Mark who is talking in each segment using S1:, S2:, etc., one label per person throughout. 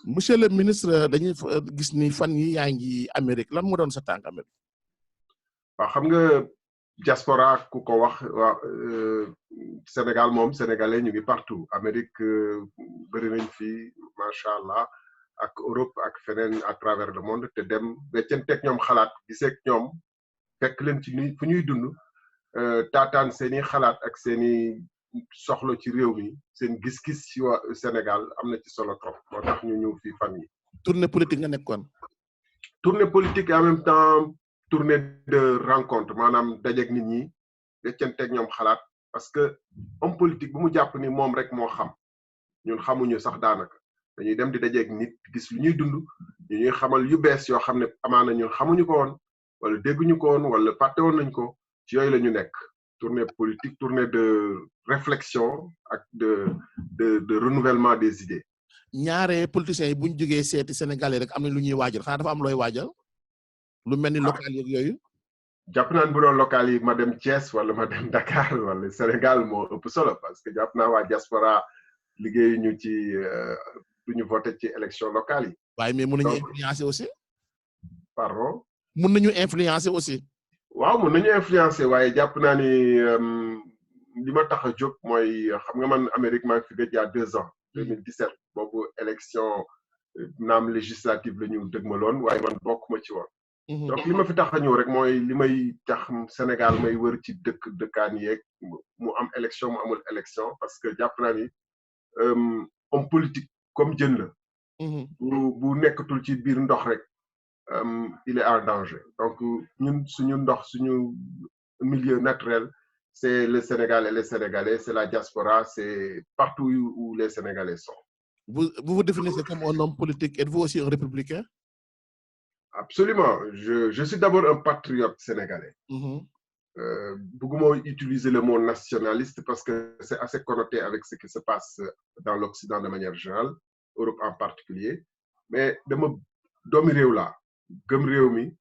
S1: monsieur le ministre dañuy gis ni fan yi yaa ngi Amérique lan moo doon sa tànk Amérique.
S2: waaw xam nga diaspora ku ko wax waa Sénégal moom sénégalais ñu ngi partout Amérique bëri nañ fi macha allah ak Europe ak feneen à travers le monde te dem weccanteeg ñoom xalaat giseeg ñoom fekk leen ci fu ñuy dund taataan seeni xalaat ak seeni soxla ci réew mi seen gis-gis ci waa Sénégal am na ci solo trop moo tax ñu ñëw fii fan yi
S1: tournée politique nga nekkoon.
S2: tournée politique et en même temps tournée de rencontre maanaam dajeeg nit ñi weccanteeg ñoom xalaat parce que homme politique bu mu jàpp ni moom rek moo xam ñun xamuñu sax daanaka dañuy dem di dajeeg nit gis lu ñuy dund ñu ñuy xamal yu bees yoo xam ne amaana ñun xamuñu ko woon wala dégguñu ko woon wala fàtte woon nañ ko ci yooyu la ñu nekk tournée politique tournée de réflexion ak de renouvellement des idées.
S1: ñaare politiciens yi bu ñu jógee seeti Sénégalais rek am na lu ñuy waajal xanaa dafa am looy waajal. lu mel ni local yeeg yooyu.
S2: jàpp naa ne bu doon local yi ma dem Thiès wala ma dem Dakar wala Sénégal moo ëpp solo parce que jàpp naa waa diaspora liggéey ñu ci duñu voté ci élection locale yi.
S1: waaye mais mun nañu influencer aussi.
S2: pardon.
S1: mun nañu influencer aussi.
S2: waaw mun nañu influencer waaye jàpp naa ni li ma tax a jóg mooy xam nga man Amérique maa ngi fi gëj il y a 2 ans. 2017 boobu élection naam législative la ñu dëgmaloon waaye man bokkuma ci woon. donc li ma fi tax a ñëw rek mooy li may tax Sénégal may wër ci dëkkaan yeeg mu am élection mu amul élection parce que jàpp naa ni homme politique comme jën la. bu nekkatul ci biir ndox rek il est en danger donc ñun suñu ndox suñu milieu naturel c'est le Sénégal et les Sénégalais c'est la diaspora c'est partout où les Sénégalais sont.
S1: Vous vous définissez comme un homme politique, êtes-vous aussi un républicain?
S2: Absolument. Je suis d'abord un patriote sénégalais. Beaucoup utiliser le mot nationaliste parce que c'est assez connoté avec ce qui se passe dans l'Occident de manière générale, Europe en particulier. Mais dama doomi réew laa gëm réew mi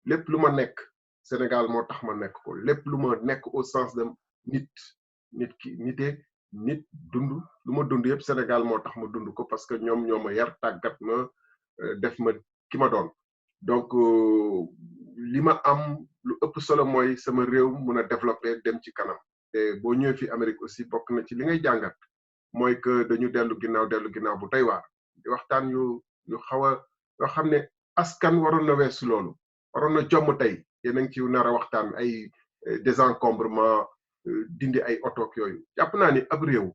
S2: lépp lu ma nekk Sénégal moo tax ma nekk ko lépp lu ma nekk au sens de nit dund lu ma dund yëpp Sénégal moo tax ma dund ko parce que ñoom ñoo ma yar tàggat ma def ma ki ma doon. Donc li ma am lu ëpp solo mooy sama réew mun a développer dem ci kanam te boo ñëwee fi Amérique aussi bokk na ci li ngay jàngat mooy que dañu dellu ginnaaw bu tey waar di waxtaan yu xaw a yoo xam ne askan waroon na weesu loolu waroon na jomm tey yéen a ngi ci nar a waxtaan ay désencombrement dindi ay oto ak yooyu jàpp naa ni ab réew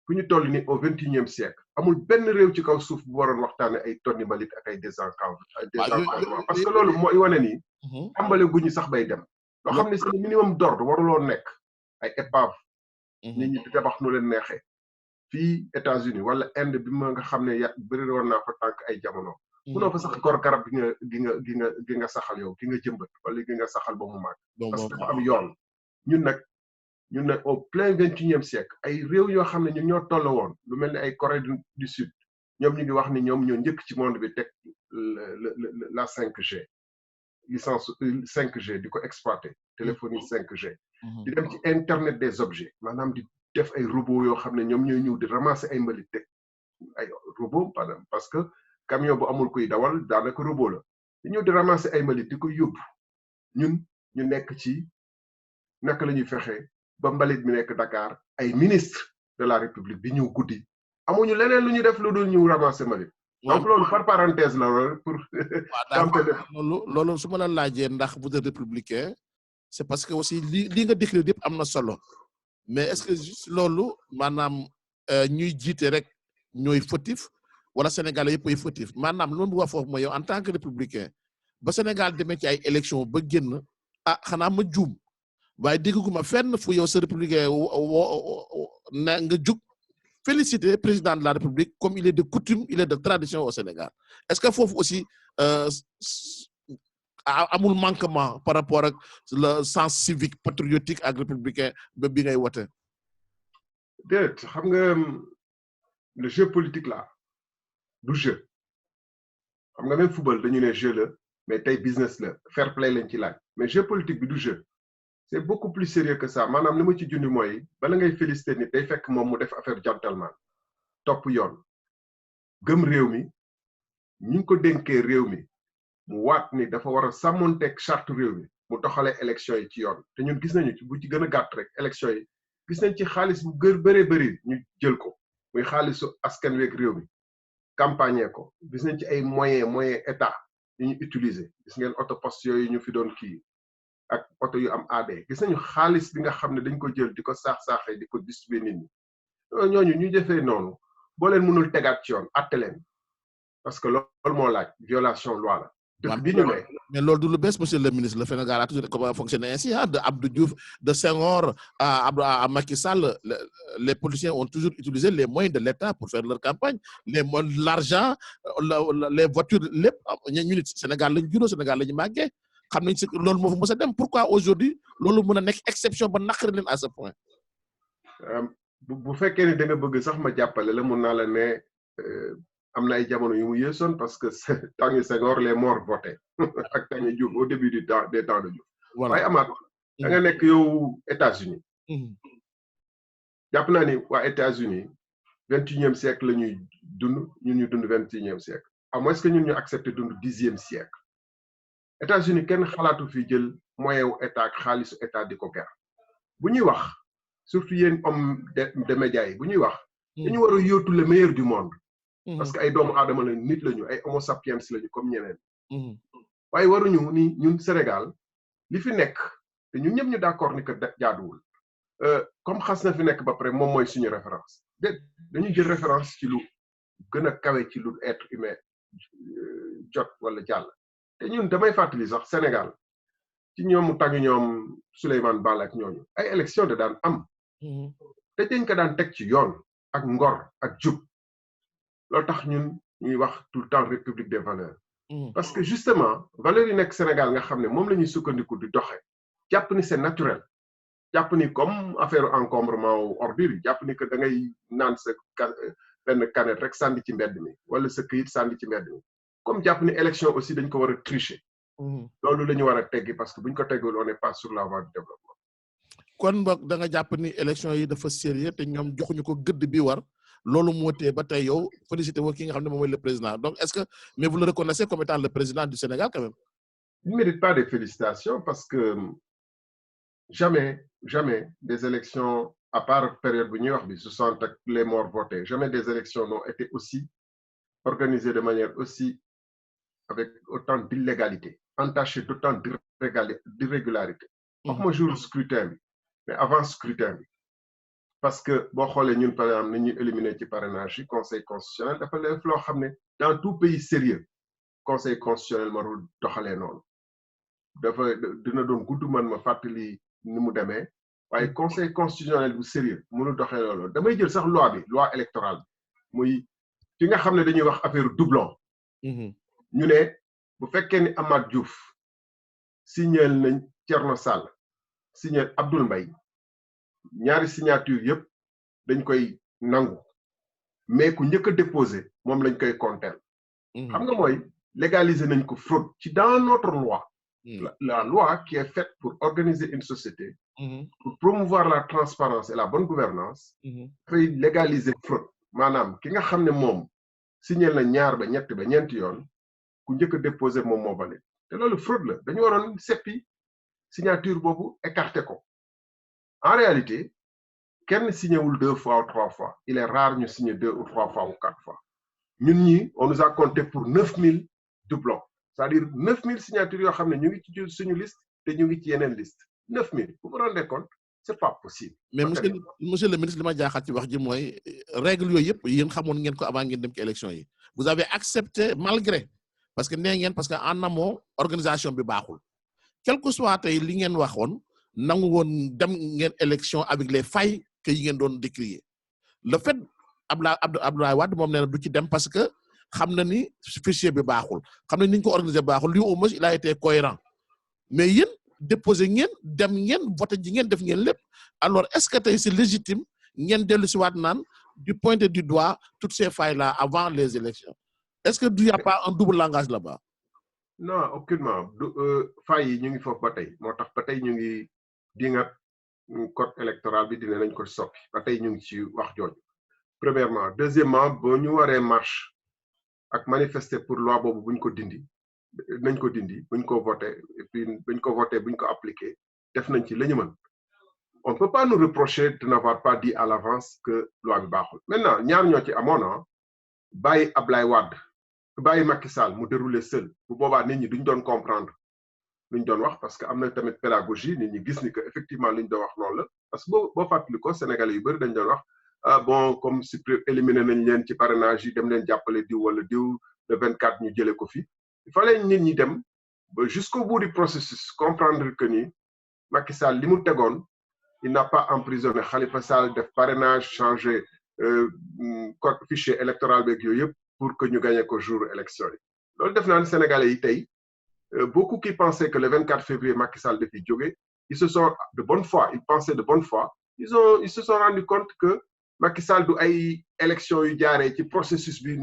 S2: fu ñu toll ni au 21e siècle amul benn réew ci kaw suuf bu waroon waxtaane ay tonni mbalit ak ay désencombrement parce que loolu mooy wane ni tàmbale guñu sax bay dem loo xam ne c'est le minimum d'ordre waruloo nekk ay épave nit ñi di tabax nu leen neexee fii États-Unis wala Inde bi ma nga xam ne bëri woon naa fa tànk ay jamono munoo fa sax gor garab gi nga saxal yow gi nga jëmbat wala gi nga saxal ba mu màgg parce que dafa am yoon ñun nag au plein 21e siècle ay réew yoo xam ne ñun ñoo toll woon lu mel ni ay Corée du Sud ñoom ñu ngi wax ni ñoom ñoo njëkk ci monde bi teg la 5G licence 5G di ko exploiter téléphonie 5G di dem ci internet des objets maanaam di def ay robot yoo xam ne ñoom ñooy ñëw di ramasser ay mbalit teg ay robot parce que camion bu amul kuy dawal daanaka robot la di ñëw di ramasser ay mbalit di ko yóbbu ñun ñu nekk ci naka la ñuy fexe ba mbalit mi nekk Dakar ay ministre de la République bi ñëw guddi amuñu leneen lu ñu def lu dul ñu ramasser mbalit donc loolu par parenthèse la loolu pour
S1: loolu su ma la laajee ndax vous êtes républicain c'est parce que aussi li nga décrire yëpp am na solo mais est-ce que juste loolu maanaam ñuy jiite rek ñooy fautif wala Sénégalais yëpp ay fautif maanaam loolu bu wax foofu mooy yow en tant que républicain ba Sénégal demee ci ay élection ba génn xanaa ma juum waaye dégguma fenn fu yow sa républicain na nga jug féliciter président de la République comme il est de coutume il est de tradition au Sénégal est-ce que foofu aussi amul manquement par rapport ak le sens civique patriotique ak républicain bi ngay wote
S2: déet xam nga le jeu politique là du jeu xam nga même football dañu ne jeu la mais tey business la fair play lañ ci laaj mais jeu politique bi du jeu c'est beaucoup plus sérieux que ça maanaam li ma ci junni mooy bala ngay féliciter nit day fekk moom mu def affaire gentleman topp yoon gëm réew mi ñu ngi ko dénkee réew mi mu waat ni dafa war a sàmmonteeg charte réew mi mu doxalee élection yi ci yoon te ñun gis nañu ci bu ci gën a gàtt rek élection yi gis nañ ci xaalis bu bëree bëri ñu jël ko muy xaalisu askan weeg réew mi campagne ko gis nañ ci ay moyen état yu ñu utiliser gis ngeen auto poste yooyu ñu fi doon kii ak oto yu am AD gis nañu xaalis bi nga xam ne dañ ko jël di ko saax-saaxee di ko distribuer nit ñi ñooñu ñu jëfee noonu boo leen mënul tegaat ci yoon atte leen parce que loolu moo laaj violation loi la dëkk bi ñu ne
S1: mais loolu du lu bees monsieur le ministre le Sénégal a toujours fonctionné ainsi de Abdou Diouf de Senghor à Macky Sall les politiciens ont toujours utilisé les moyens de l'État pour faire leur campagne l'argent les voitures lépp ñu nit Sénégal lañu juddoo Sénégal lañu màggee xam nañ si loolu moo fa mos a dem pourquoi aujourd'hui loolu mën a nekk exception ba naqari leen à ce point.
S2: bu fekkee ne da nga bëgg sax ma jàppale la mun naa la ne am na ay jamono yu mu yéesoon parce que temps Senghor les morts votaient ak temps Diouf au début des temps de Diouf. waaye amaat da nga nekk yow États-Unis jàpp naa ni waa États-Unis 21e siècle la ñuy dund ñun ñu dund 21e siècle à moins que ñun ñu accepté dund 10e siècle États-Unis kenn xalaatu fi jël moyen wu état ak xaalisu état di ko ger bu ñuy wax surtout yéen hommes de médias yi bu ñuy wax dañu war a yóotu le meilleur du monde parce que ay doomu aadama lañu nit lañu ay homo sapiens lañu comme ñeneen waaye waruñu ni ñun Sénégal li fi nekk te ñun ñëpp ñu d'accord ni que jaaduwul comme xas na fi nekk ba pare moom mooy suñu référence dañuy jël référence ci lu gën a kawe ci lu être humain jot wala jàll te ñun damay fàttali sax Sénégal ci ñoomu tàgg ñoom Souleymane Baal ak ñooñu ay élection de daan am te dañ ko daan teg ci yoon ak ngor ak jub loolu tax ñun ñuy wax tout le temps république des valeurs parce que justement valeurs yi nekk Sénégal nga xam ne moom la ñuy sukkandiku di doxe jàpp ni c'est naturel jàpp ni comme affaire encombrement wu ordure yi jàpp ni que da ngay naan sa benn canette rek sànni ci mbedd mi wala sa këyit sànni ci mbedd mi comme jàpp ni élection aussi dañ ko war a tricher loolu la ñu war a teggi parce que buñ ko teggul on n'est pas sur la voie du développement
S1: kon boog da nga jàpp ni élection yi dafa sérieux te ñoom joxuñu ko gëdd bi war loolu moo tee ba tey yow félicité woo ki nga xam ne moom mooy le président donc est-ce que mais vous le reconnaissez comme étant le président du Sénégal quand même.
S2: Il ne mérite pas de félicitations parce que jamais des élections à part période bu ñuy wax bi 60 ak les morts votés jamais des élections n'ont été aussi organisées de manière aussi avec autant d'illégalité entachées d'autant d'irrégularité waxuma jour scrutin bi mais avant scrutin bi parce que boo xoolee ñun par exemple ni ñuy éliminer ci parrainage yi conseil constitutionnel dafa def loo xam ne dans tout pays sérieux conseil constitutionnel marul doxalee noonu dafa dina doon gudd man ma fàttali ni mu demee waaye conseil constitutionnel bu sérieux mënul doxee loolu damay jël sax loi électorale muy fi nga xam ne dañuy wax affaire doublon ñu ne bu fekkee ni Amath Diouf signal nañ Thierno Sall signal Abdoul Mbaye ñaari signature yëpp dañ koy nangu mais ku njëkk a déposé moom lañ koy compter xam nga mooy légaliser nañ ko fraude ci dans notre loi la loi qui est faite pour organiser une société pour promouvoir la transparence et la bonne gouvernance dafay légaliser fraude maanaam ki nga xam ne moom signal na ñaar ba ñett ba ñeenti yoon ku njëkk a déposé moom moo valide te loolu fraude la dañu waroon seppi signature boobu écarté ko en réalité kenn signéwul 2 fois ou 3 fois il est rare ñu signer 2 ou 3 fois ou 4 fois ñun ñi on nous a compté pour 9000 doublons c'est-à-dire 9000 signatures yoo xam ne ñu ngi ci suñu liste te ñu ngi ci yeneen liste 9000 vous vous rendez compte c'est pas possible.
S1: mais monsieur le ministre li ma jaaxal ci wax ji mooy règle yooyu yëpp yéen xamoon ngeen ko avant ngeen dem ci élection yi vous avez accepté malgré parce que nee ngeen parce que en amont organisation bi baaxul quel que soit tey li ngeen waxoon nangu woon dem ngeen élection avec les failles que yi ngeen doon décrier le fait Abdoulaye Wade moom nee na du ci dem parce que xam na ni fichier bi baaxul xam na ni ñu ko organiser baaxul lui au moins il a été cohérent mais yéen déposé ngeen dem ngeen voté ji ngeen def ngeen lépp alors est-ce que tey c'est légitime ngeen dellu si waat naan du pointer du doigt toutes ces failles là avant les élections est-ce que il y a pas un double langage là-bas.
S2: non aucunement failles yi ñu ngi foofu ba tey moo tax ba tey ñu ngi dingat code électoral bi dina nañ ko soppi ba tey ñu ngi ci wax jooju premièrement deuxièmement boo ñu waree marche ak manifester pour loi boobu buñ ko dindi nañ ko dindi buñ ko voté et puis buñ ko voté buñ ko appliqué def nañ ci la ñu mën on ne peut pas nous reprocher de n'avoir pas dit à l'avance que loi bi baaxul maintenant ñaar ñoo ci amoon bàyyi Ablaye Wade bàyyi Macky Sall mu déroulé seul bu boobaa nit ñi duñ doon comprendre luñ doon wax parce que am na tamit pédagogie nit ñi gis ni que effectivement liñ doon wax noonu la parce que boo fàttali ko Sénégalais yu bëri dañ doon wax ah bon comme si éliminé nañ leen ci parrainage yi dem leen jàppale diw wala diw le 24 ñu jëlee ko fi il fallait nit ñi dem ba jusqu'au bout du processus comprendre que ni Macky Sall li mu tegoon il n'a pas emprisonné Khalifa Sall def parrainage changer code fichier électoral beeg yooyu yëpp pour que ñu gagné ko jour élection yi loolu def naa ne Sénégalais yi tey beaucoup qui pensaient que le 24 février Macky Sall dafiy jóge ils se sont de bonne foi ils pensaient de bonne foi ils se sont rendu compte que Macky Sall du ay élection yu jaaree ci processus bi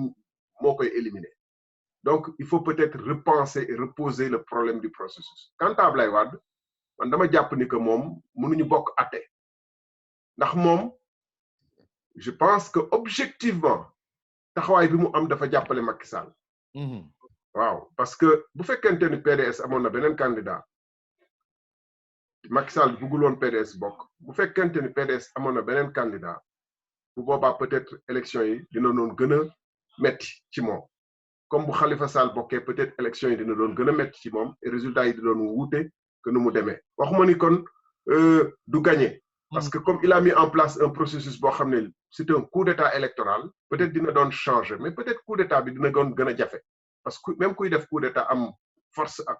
S2: moo koy éliminer donc il faut peut-être repenser et reposer le problème du processus quant à Ablaye Wade man dama jàpp ni que moom mënuñu bokk atte ndax moom je pense que objectivement taxawaay bi mu am dafa jàppale Macky Sall waaw parce que bu fekkente ni PDS amoon na beneen candidat Macky Sall bëggul woon PDS bokk bu fekkente ni PDS amoon na beneen candidat bu boobaa peut-être élection yi dina doon gën a metti ci moom comme bu Khalifa Sall bokkee peut-être élection yi dina doon gën a metti ci moom et résultat yi di doon wuute que nu mu demee waxuma ni kon du gagner parce que comme il a mis en place un processus boo xam ne c'est un coup d'état électoral peut-être dina doon changer mais peut-être coup d'état bi dina doon gën a jafe parce que même kuy def coup d'état am force ak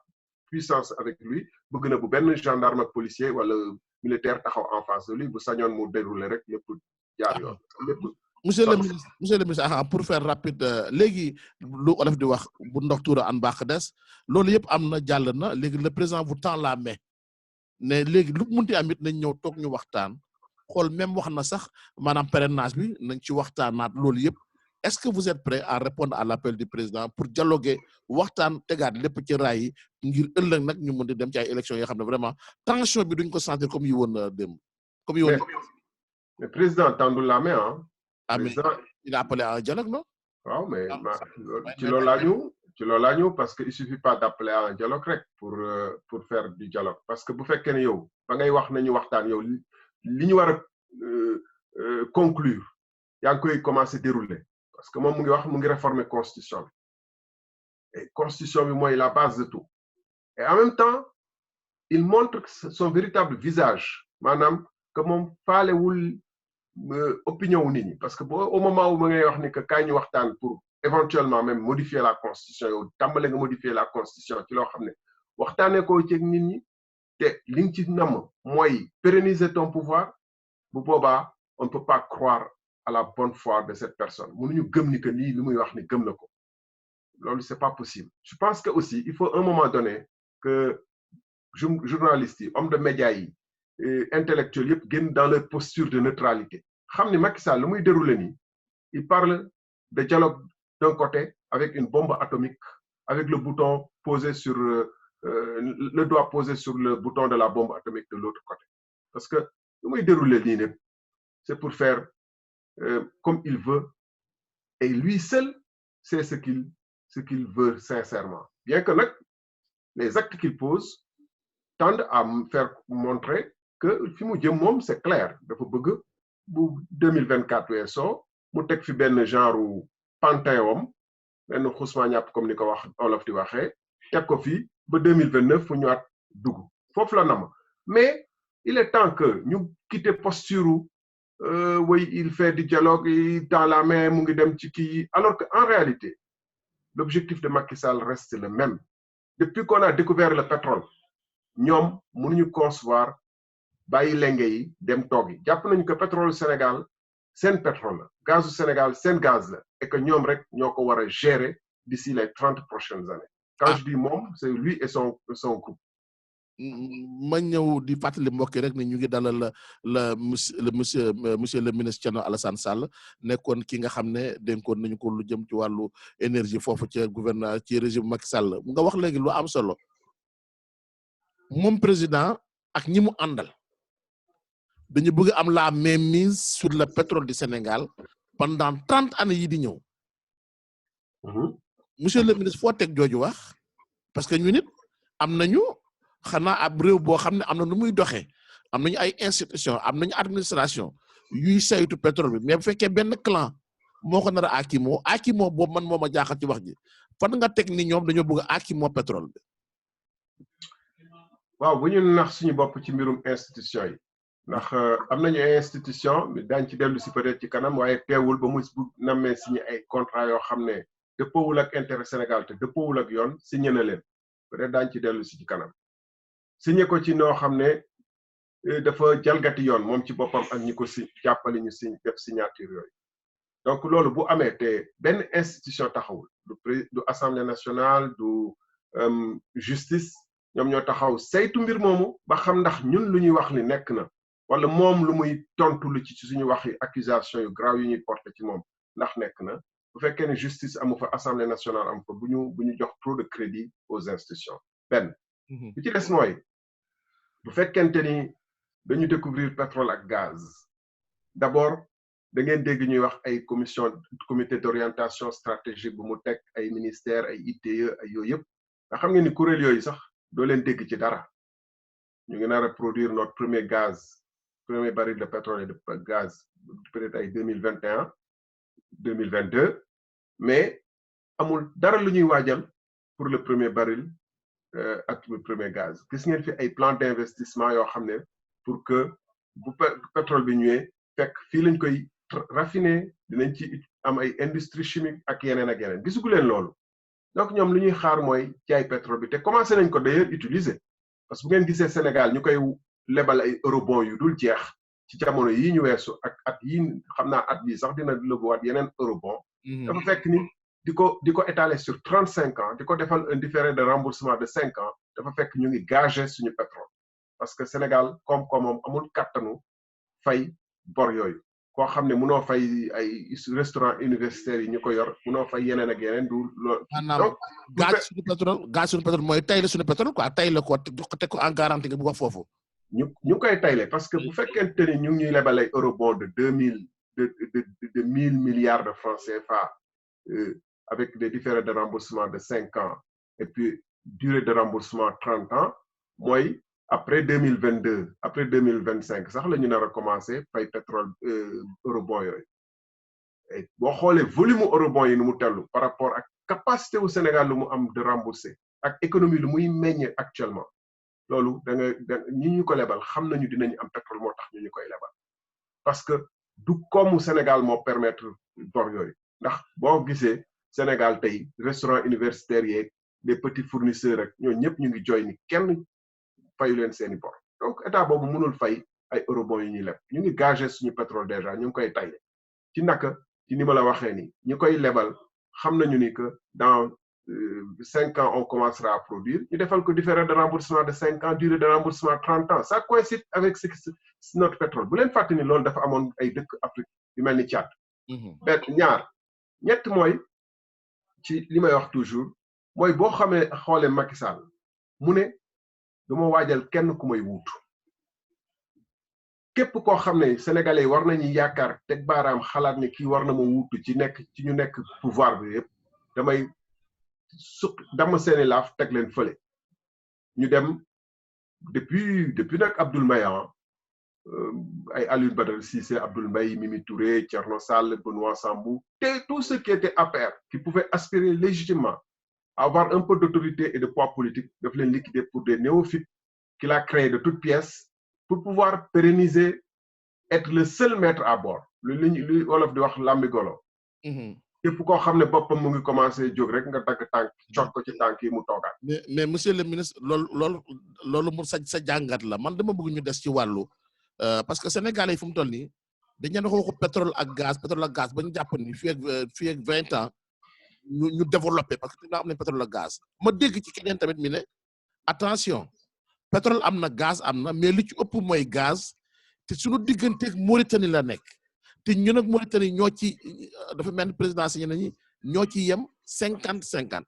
S2: puissance avec lui bëgg na bu benn gendarme ak policier wala militaire taxaw en face de lui bu sañoon mu dérouler rek lépp jaar yoon lépp
S1: monsieur le ministre pour faire rapide léegi lu olof di wax bu ndox tuura an baax des loolu yëpp am na jàll na léegi le président vous tend la main ne léegi lu munti am it nañ ñëw toog ñu waxtaan xool même wax na sax maanaam parrainage bi nañ ci waxtaanaat loolu yëpp est-ce que vous êtes prêt à répondre à l'appel du président pour dialoguer waxtaan tegaat lépp ci raay yi ngir ëllëg nag ñu mën di dem ci ay élections yoo xam ne vraiment tension bi duñ ko sentir comme yi woon démb comme yi woon
S2: mais président tendul la main
S1: mais il a appelé à un dialogue non
S2: waaw mais ci loolu laa ñëw parce que il suffit pas d'appeler à un dialogue rek pour faire du dialogue parce que bu fekkee ne yow ba ngay wax nañu waxtaan yow li ñu war a conclure yaa ngi koy commencer dérouler parce que moom mu ngi wax mu ngi réformer constitution bi et constitution bi mooy la base de tout et en même temps il montre son véritable visage maanaam que moom faalewul opinion wu nit ñi parce que au moment où ma ngay wax ni que kaay ñu waxtaan pour éventuellement même modifier la constitution yow tàmbale nga modifier la constitution ci loo xam ne waxtaanee ko ci nit ñi te li nga ci namm mooy pérenniser ton pouvoir bu boobaa on ne peut pas croire à la bonne foi de cette personne mënuñu gëm ni que lii li muy wax ni gëm na ko loolu c'est pas possible je pense que aussi il faut un moment donné que journalistes yi hommes de médias yi intellectuels yëpp génn dans leur posture de neutralité xam ni Macky Sall lu muy dérouler nii il parle de dialogue d'un côté avec une bombe atomique avec le bouton posé sur le doigt posé sur le bouton de la bombe atomique de l'autre côté parce que lu muy dérouler nii ne c'est pour faire comme il veut et lui seul sait ce qu'il veut sincèrement bien que nag les actes qu'il pose tendent à me faire montrer que fi mu jëm moom c'est clair dafa bëgg bu 2024 weesoo mu teg fi benn genre panthéon benn xusma ñàpp comme ni ko wax olof di waxee teg ko fi ba 2029 fu ñëwaat dugg foofu la nama mais il est temps que ñu quitter posture oui il fait du dialogue dans la main mu ngi dem ci kii alors que en réalité l'objectif de Macky Sall reste le même depuis qu'on a découvert le pétrole ñoom mënuñu concevoir bàyyi lenge yi dem toog yi jàpp nañu que pétrole Sénégal seen pétrole la gazu Sénégal seen gaz la et que ñoom rek ñoo ko war a gérer d'ici les 30 prochaines années quand je dis moom c'est lui et son groupe
S1: ma ñëw di fàttali mbokk rek ne ñu ngi dalal monsieur le ministre Thierno Alassane Sall nekkoon ki nga xam ne dénkoon nañu ko lu jëm ci wàllu énergie foofu ci gouvernement ci régime Macky Sall nga wax léegi lu am solo moom président ak ñi mu àndal dañu bëgg am la mainmise sur le pétrole du Sénégal pendant 30 années yi di ñëw monsieur le ministre foo teg jooju wax parce que ñu nit am nañu xanaa ab réew boo xam ne am na nu muy doxee am nañu ay institution am nañu administration yuy saytu pétrole bi mais bu fekkee benn clan moo ko nar a akimoo boobu man moo ma jaaxal ci wax ji fan nga teg ni ñoom dañoo bëgg a akimoo pétrole bi.
S2: waaw bu ñu nax suñu bopp ci mbirum institution yi ndax am nañu ay institution daañ ci dellu si peut-être ci kanam waaye teewul ba mu nammee signé ay contrat yoo xam ne dëppoowul ak intérêt Sénégal te dëppoowul ak yoon signé na leen peut-être daañ ci dellu si ci kanam signé ko ci noo xam ne dafa jalgati yoon moom ci boppam ak ñi ko si jàppale ñu si def signature yooyu donc loolu bu amee te benn institution taxawul du assemblée nationale du justice ñoom ñoo taxaw saytu mbir moomu ba xam ndax ñun lu ñuy wax li nekk na wala moom lu muy tontu lu ci suñu wax yi accusation yu grave yu ñuy porté ci moom ndax nekk na bu fekkee ne justice amu fa assemblée nationale amu fa bu ñu jox trop de crédit aux institutions benn bi ci des mooy bu fekkente ni dañu découvrir pétrole ak gaz d'abord da ngeen dégg ñuy wax ay comité d'orientation stratégique bu mu teg ay ministère ay ITIE ay yooyu yëpp nga xam ngeen ni kuréel yooyu sax doo leen dégg ci dara ñu ngi nar a produire notre premier baril de pétrole et de gaz peut-être ay 2021 2022 mais amul dara lu ñuy waajal pour le premier baril ak le premier gaz gis ngeen fi ay plan d'investissement yoo xam ne pour que bu pétrole bi ñëwee fekk fii lañ koy raffiner dinañ ci am ay industrie chimique ak yeneen gisugu leen loolu donc ñoom lu ñuy xaar mooy jaay pétrole bi te commencé nañ ko d'ailleurs utiliser parce que bu ngeen gisee Sénégal ñu koy lebal ay eurobond yu dul jeex ci jamono yi ñu weesu ak at yi xam naa at bi sax dina lëbuwaat yeneen eurobond dafa fekk ni di ko étaler sur 35 ans di ko defal un différé de remboursement de 5 ans dafa fekk ñu ngi gager suñu pétrole parce que Sénégal koom-koomam amul kattanu fay bor yooyu koo xam ne mënoo fay ay restaurant universitaire yi ñu ko yor mënoo fay yeneen ak yeneen du loolu.
S1: maanaam gaz suñu pétrole mooy tayle suñu pétrole quoi tayle ko teg ko en garantie nga bu wax foofu.
S2: ñu koy tayle parce que bu fekkente ni ñu ngi ñuy lebal ay eurobond de 1000 milliards de francs CFA avec des différés de remboursement de 5 ans et puis durée de remboursement 30 ans mooy. Après 2022 après 2025 sax la ñu nar a commencé fay pétrole eurobond yooyu boo xoolee volume eurobond yi nu mu tellu par rapport ak capacité wu Sénégal lu mu am de rembourser ak économie lu muy meññe actuellement loolu ñi ñu ko lebal xam nañu dinañu am pétrole moo tax ñu koy lebal parce que du koomu Sénégal moo permettre bor yooyu ndax boo gisee Sénégal tey restaurant universitaire yeeg des petits fournisseurs rek ñoo ñëpp ñu ngi jooy ni kenn fayu leen seeni bor donc état boobu mënul fay ay eurobond yu ñuy leb ñu ngi gager suñu pétrole déjà ñu ngi koy tayle ci naka ci ni ma la waxee ni ñu koy lebal xam nañu ni que dans 5 ans on commencera à produire ñu defal ko différé de remboursement de 5 ans durée de remboursement 30 ans ça coïncide avec notre pétrole bu leen fàtte ni loolu dafa amoon ay dëkk Afrique yu mel ni Tchad benn ñett mooy ci li may wax toujours mooy boo xoolee Macky Sall mu ne duma waajal kenn ku may wuutu képp koo xam ne sénégalais war nañu yaakaar teg baaraam xalaat ne kii war na ma wuutu ci ñu nekk pouvoir bi yëpp damay dama seeni laaf teg leen fële ñu dem depuis nag Abdoul Mbaye ay Alioune Badara Cissé Abdoul Mbaye Mimi Touré Thierno Sall Benoît Sambou te tout ce qui était APR qui pouvait aspirer légitimement avoir un peu d'autorité et de poids politique daf leen liquider pour des néophytes qu'il a créé de toutes pièces pour pouvoir pérenniser être le seul maître à bord lu wolof di wax lambi golo képp koo xam ne boppam mu ngi commencé jóg rek nga dagg tànk cot ko ci tànk yi mu toogaat
S1: mais monsieur le ministre loolu mu sa jàngat la man dama bëgg ñu des ci wàllu parce que Sénégalais yi fu mu toll nii dañ leen waxu pétrole ak gaz ba ñu jàpp ni fii ak 20 ans ñu développé parce que am nañ pétrole ak gaz ma dégg ci keneen tamit mi ne attention pétrole am na gaz am na mais li ci ëpp mooy gaz te suñu digganteeg Mauritanie la nekk te ñun ak Mauritanie ñoo ci dafa mel ni président si ñeneen ñoo ci yem 50-50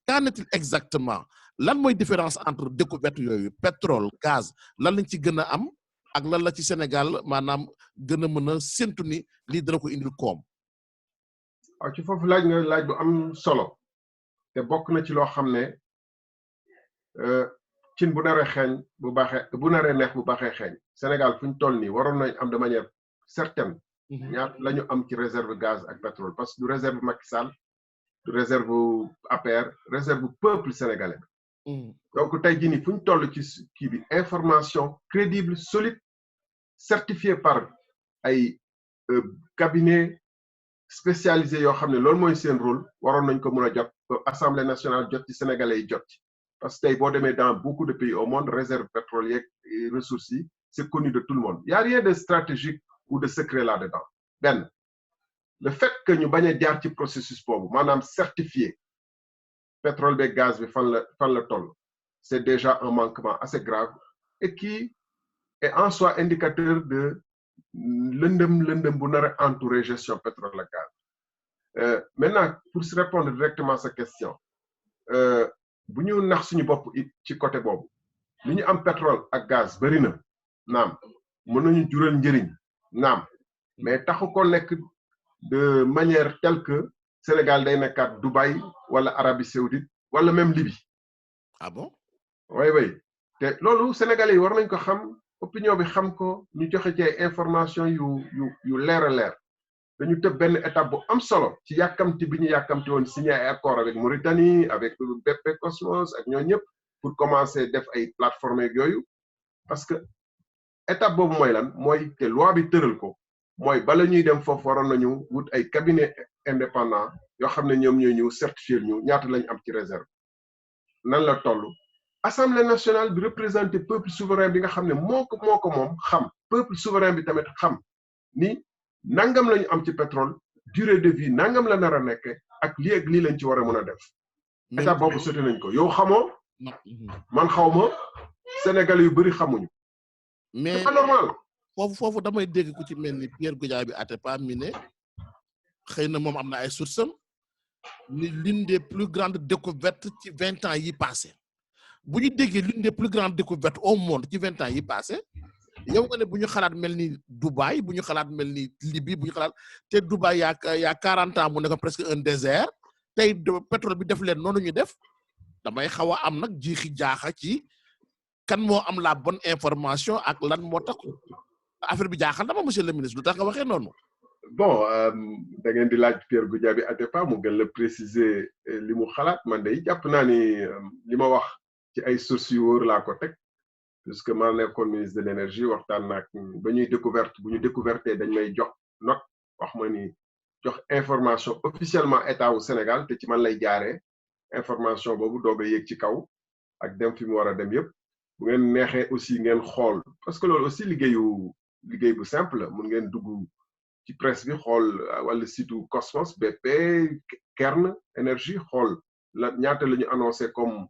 S1: qu'en est-il exactement lan mooy différence entre découverte yooyu pétrole gaz lan lañ ci gën a am ak lan la ci Sénégal maanaam gën a mën a séntu ni lii dana ko indil koom.
S2: waaw ci foofu laaj nga laaj bu am solo te bokk na ci loo xam ne cin bu naree xeeñ bu baaxee bu naree neex bu baaxee xeeñ Sénégal fu ñu toll nii waroon nañ am de manière certaine ñaata la ñu am ci réserve gaz ak pétrole parce que du réserve Macky Sall du réserve APR réserve peuple sénégalais donc tey jii nii fu ñu toll ci kii bi information crédible solide certifié par ay cabinet spécialisé yoo xam ne loolu mooy seen rôle waroon nañ ko mën a jot assemblée nationale jot ci sénégalais yi jot ci parce que tey boo demee dans beaucoup de pays au monde réserve pétrolière et ressources yi c'est connu de tout le monde y a rien de stratégique ou de secret là-dedans benn le fait que ñu bañ a jaar ci processus boobu maanaam certifié pétrole beeg gaz bi fan la toll c'est déjà un manquement assez grave et qui est en soi indicateur de lëndëm bu nar a entourer gestion pétrole ak gaz maintenant pour se répondre directement à sa question bu ñu nax suñu bopp it ci côté boobu li ñu am pétrole ak gaz bari na naam mën nañu jural njëriñ naam mais taxu ko nekk de manière telle que Sénégal day nekkaat Dubaï wala Arabie Saoudite wala même Libye.
S1: Ah bon?
S2: oui te loolu Sénégalais yi war nañ ko xam opinion bi xam ko ñu joxe ci information yu leer a leer dañu tëb benn étape bu am solo ci yàkkamti bi ñu yàkkamti woon signé ay accord avec Mauritanie avec BP Cosmos ak ñoo ñëpp pour commencer def ay plateforme ak yooyu parce que étape boobu mooy lan mooy te loi bi tëral ko mooy bala ñuy dem foofu waroon nañu wut ay cabinet indépendant yoo xam ne ñoom ñooy ñëw certifier ñu ñaata lañ am ci réserve nan la toll assemblée nationale bi représenter peuple souverain bi nga xam ne moo ko moom xam peuple souverain bi tamit xam ni nangam lañu am ci pétrole durée de vie nangam la nar a nekk ak lii lañ ci war a mën a def étape boobu sotti nañ ko yow xamoo man xawma Sénégalais yu bari xamuñu
S1: mais
S2: c'est pas normal
S1: foofu damay dégg ku ci mel ni Pierre Goudiaby Atepa mi ne xëy na moom am na ay sources ni l'une des plus grandes découvertes ci 20 ans yi passé bu ñu déggee l'une des plus grandes découvertes au monde ci 20 ans yi passé yow nga ne bu ñu xalaat mel ni Dubaï bu ñu xalaat mel ni Libye bu ñu xalaat te Dubaï yaa 40 ans mu nekk presque un désert tey pétrole bi def leen noonu ñu def damay xaw a am nag jiixi jaaxa ci kan moo am la bonne information ak lan moo tax affaire bi jaaxal dama monsieur le ministre lu tax nga waxee noonu.
S2: bon da ngeen di laaj Pierre Goudiaby Atepa mu gën la préciser li mu xalaat man de jàpp naa ni li ma wax ci ay sources yu wóor laa ko teg puisque maa nekkoon ministre de l'énergie waxtaan naak ba ñuy bu ñu découverté dañ may jox note wax ma ni jox information officiellement état wu Sénégal te ci man lay jaaree information boobu doog a yéeg ci kaw ak dem fi mu war a dem yëpp bu ngeen neexee aussi ngeen xool parce que loolu aussi liggéey bu simple mun ngeen dugg ci presse bi xool wala site Cosmos BP Kern énergie xool la ñaata la ñu annoncé comme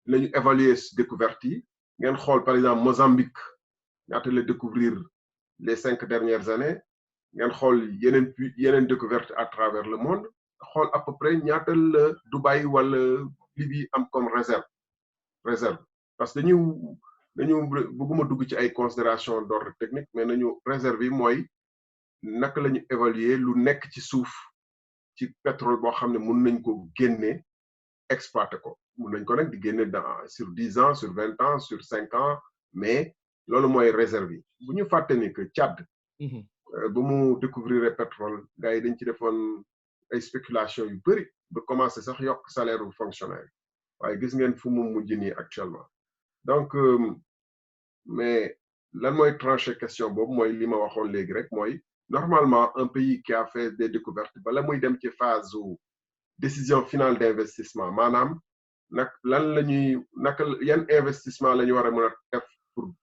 S2: la ñu évaluer découverte yi ngeen xool par exemple Mozambique ñaata la découvrir les 5 dernières années ngeen xool yeneen découverte à travers le monde xool à peu près ñaata la Dubaï wala Libye am comme réserve parce que dañu bëgguma dugg ci ay considération d'ordre technique mais nañu réserve yi mooy naka la ñu évaluer lu nekk ci suuf ci pétrole boo xam ne mun nañ ko génne exploiter ko mun nañ ko nag di génne sur 10 ans sur 20 ans sur 5 ans mais loolu mooy réserve yi bu ñu fàtte ni que Tchad ba mu découvrir pétrole gars yi dañ ci defoon ay spéculation yu bëri ba commencer sax yokk salaire u fonctionnaire waaye gis ngeen fu mu mujj nii actuellement donc mais lan mooy trancher question boobu mooy li ma waxoon léegi rek mooy normalement un pays qui a fait des découvertes bala muy dem ci phase u décision finale d'investissement maanaam yan investissement la ñu war a mën a def pour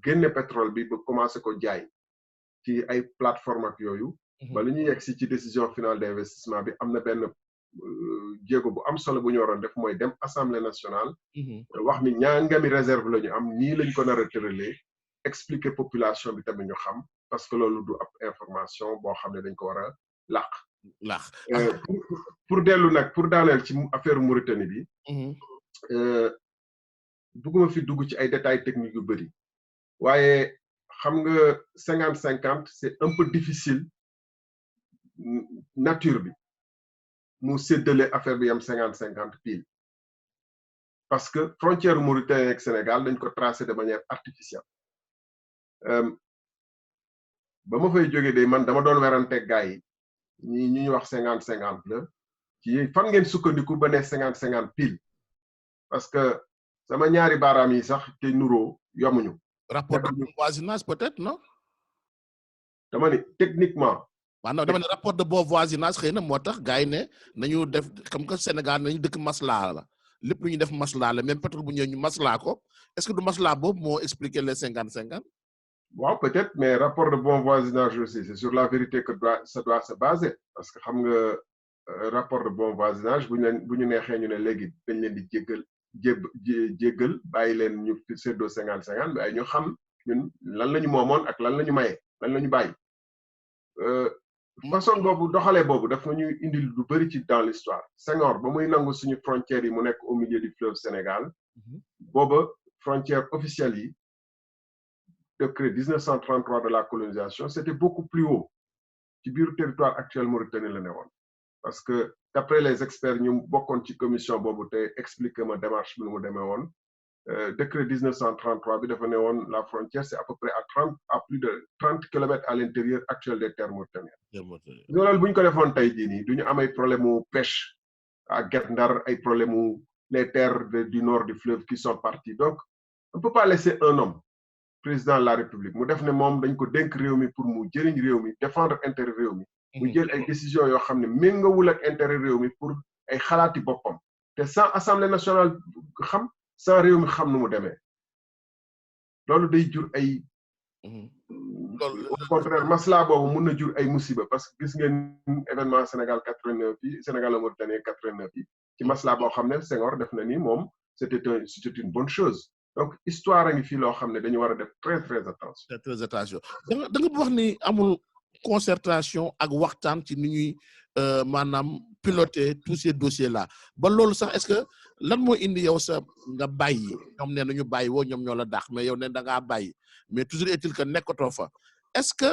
S2: génne pétrole bi ba commencer ko jaay ci ay plateforme ak yooyu bala ñuy yegg si ci décision finale d'investissement bi am na benn jéego bu am solo bu ñu waroon def mooy dem assemblée nationale wax ni ñaangami réserve la ñu am nii lañ ko nar a tëralee expliquer population bi tamit ñu xam parce que loolu du ab information boo xam ne dañ ko war a làq pour dellu nag pour daaneel ci affaire Mauritanie bi bëgguma fi dugg ci ay détails techniques yu bëri waaye xam nga 50-50 c'est un peu difficile nature bi mu séddale affaire bi yam 50-50 pile parce que frontière Mauritanie ak Sénégal dañ ko tracé de manière artificielle ba ma fay jógee de man dama doon werante gaa yi ñi ñu wax 50-50 la ci fan ngeen sukkandiku ba ne 50-50 pile parce que sama ñaari baaraam yi sax te nuroo yomuñu.
S1: rapport de bon voisinage peut-être non.
S2: dama ni techniquement.
S1: waaw dama ne rapport de bon voisinage xëy na moo tax gars yi ne nañu def comme que Sénégal nañu dëkk maslaa la lépp lu ñu def maslaa la même pétrole bu ñëw ñu maslaa ko est-ce que du maslaa boobu moo expliquer les 50-50.
S2: waaw peut-être mais rapport de bon voisinage aussi c'est sur la vérité que ça doit se baser parce que xam nga rapport de bon voisinage bu ñu neexee ñu ne léegi dañ leen di jéggal bàyyi leen ñu séddoo 50-50 mais ñu xam ñun lan la ñu moomoon ak lan la ñu maye lan la ñu bàyyi façon boobu doxalee boobu dafa ñuy indil lu bari ci dans l'histoire Senghor ba muy nangu suñu frontières yi mu nekk au milieu du fleuve Sénégal booba frontière officielle yi décret 1933 de la colonisation c'était beaucoup plus haut ci biir territoire actuel Mauritanie la ne woon parce que d'après les experts ñu bokkoon ci commission boobu te expliquer ma démarche bi nu mu demee woon décret 1933 bi dafa ne woon la frontière c'est à peu près à plus de 30 kilomètres à l'intérieur actuel des terres mauritaniennes loolu bu ñu ko defoon tey jii nii du ñu am ay problème mu pêche à Guet Ndar ay problème mu les terres du nord du fleuve qui sont partis donc on peut pas laisser un homme président de la République mu def ne moom dañ ko dénk réew mi pour mu jëriñ réew mi défendre intérêt réew mi mu jël ay décisions yoo xam ne méngawul ak intérêt réew mi pour ay xalaati boppam te sans assemblée nationale xam sans réew mi xam nu mu demee loolu day jur ay au contraire masla boobu mun na jur ay musiba parce que gis ngeen événement Sénégal 89 yi Sénégal la Mauritanie 89 yi ci masla boo xam ne Senghor def na ni moom c'était une bonne chose donc histoire a ngi fii loo xam ne dañu war a def très très attention.
S1: très attention da nga wax ni amul concertation ak waxtaan ci ni ñuy maanaam piloter tous ces dossiers là ba loolu sax est-ce que lan moo indi yow sa nga bàyyi ñoom nee nañu bàyyi woo ñoom ñoo la dàq mais yow ne da ngaa bàyyi mais toujours est-il que nekkatoo fa est-ce que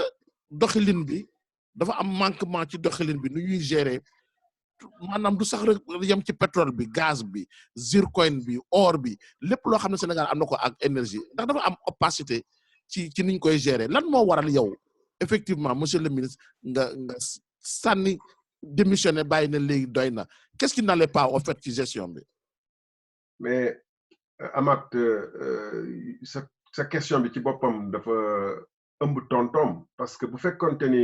S1: doxalin bi dafa am manquement ci doxalin bi nu ñuy gérer maanaam du sax rek yem ci pétrole bi gaz bi zircon bi or bi lépp loo xam ne Sénégal am na ko ak énergie ndax dafa am opacité ci niñ koy gérer lan moo waral yow effectivement monsieur le ministre nga sànni démissionné bàyyi na léegi doy na qu'est-ce qui n'allait pas au fait ci gestion bi.
S2: mais Amath sa question bi ci boppam dafa ëmb tontom parce que bu fekkoonte ni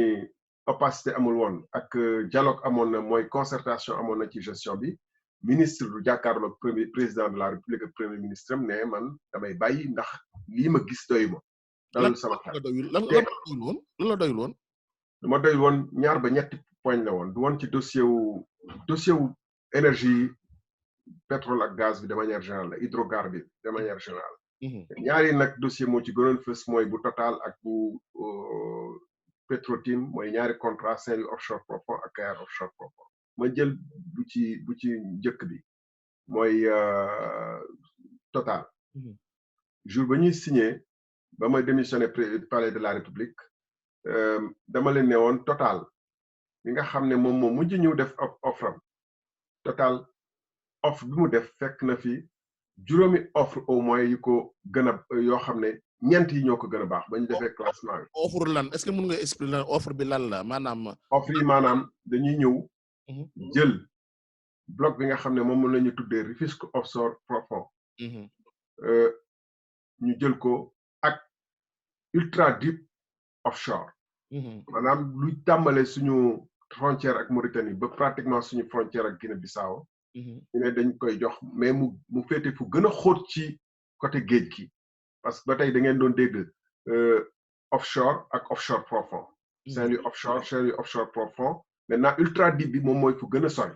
S2: opacité amul woon ak dialogue amoon na mooy concertation amoon na ci gestion bi ministre du jàkkaarloog premier président de la République ak premier ministre am ne man damay bàyyi ndax lii ma gis doy ma. dalul sama xel
S1: lan la doyul woon.
S2: dama doyul woon ñaar ba ñetti poñ la woon du woon ci dossier wu énergie pétrole ak gaz bi de manière générale hydrocarbures de manière générale. ñaari nag dossier moo ci gënoon fës mooy bu Total ak bu Petrotim mooy ñaari contrat Saint-Louis offshore profond ak Kayar offshore profond ma jël bu ci njëkk bi mooy Total. jour ba ñuy signé ba ma démissionné palais de la République dama leen ne woon Total li nga xam ne moom moo mujj ñëw def offre Total offre bi mu def fekk na fi juróomi offre au moins yu ko gën a yoo xam ne ñeent yi ñoo ko gën a baax ba ñu defee classement bi.
S1: offre lan est-ce que mën nga expliquer offre bi lan la maanaam.
S2: offre yi maanaam dañuy ñëw. jël bloc bi nga xam ne moom la ñu tuddee Rufisque offshore profond. ñu jël ko ak ultra deep offshore. maanaam luy tàmbale suñu frontière ak Mauritanie ba pratiquement suñu frontière ak Guinée-Bissau. ñu ne dañ koy jox mais mu féete fu gën a xóot ci côté géej gi parce que ba tey da ngeen doon dégg offshore ak offshore profond. Saint-Louis offshore profond maintenant ultra deep bi moom mooy fu gën a sori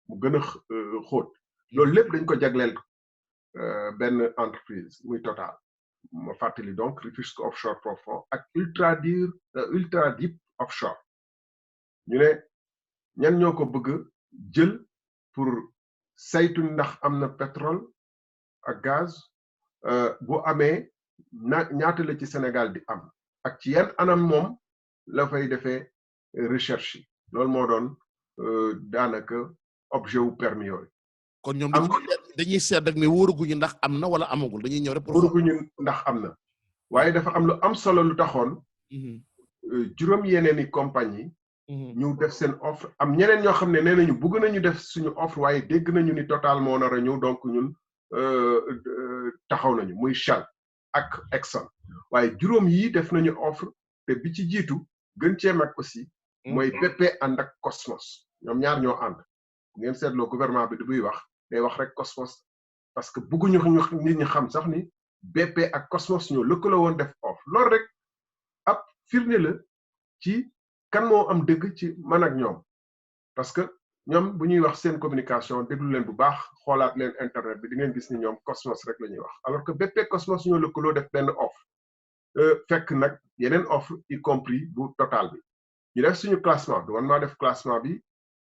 S2: mu gën a xóot loolu lépp dañ ko jagleel benn entreprise muy Total ma fàttali donc Rufisque offshore profond ak ultra deep offshore ñu ne ñan ñoo ko bëgg jël pour saytu ndax am na pétrole ak gaz bu amee ñaata la ci Sénégal di am ak ci yan anam moom la fay defee recherche yi loolu moo doon daanaka objet wu permis yooyu.
S1: kon ñoom dañuy seet rek ne wóoruguñu ndax am na wala amagul dañuy ñëw rek pour
S2: wóoruguñu ndax am na waaye dafa am lu am solo lu taxoon juróom yeneeni compagnie ñu def seen offre am ñeneen ñoo xam ne nee nañu bëgg nañu def suñu offre waaye dégg nañu ni Total moo nar a ñëw donc ñun taxaw nañu muy Shell ak Exxon waaye juróom yi def nañu offre te bi ci jiitu gën cee mag aussi mooy BP ànd ak Cosmos ñoom ñaar ñoo ànd ngeen seetloo gouvernement bi di buy wax day wax rek Cosmos parce que bëgguñu nit ñi xam sax ni BP ak Cosmos ñoo lëkkaloo woon def offre loolu rek ab firnde la ci kan moo am dëgg ci man ak ñoom parce que ñoom bu ñuy wax seen communication déglu leen bu baax xoolaat leen internet bi di ngeen gis ni ñoom Cosmos rek la ñuy wax alors que BP Cosmos ñoo lëkkaloo def benn offre fekk nag yeneen offre y compris bu Total bi ñu def suñu classement bi man maa def classement bi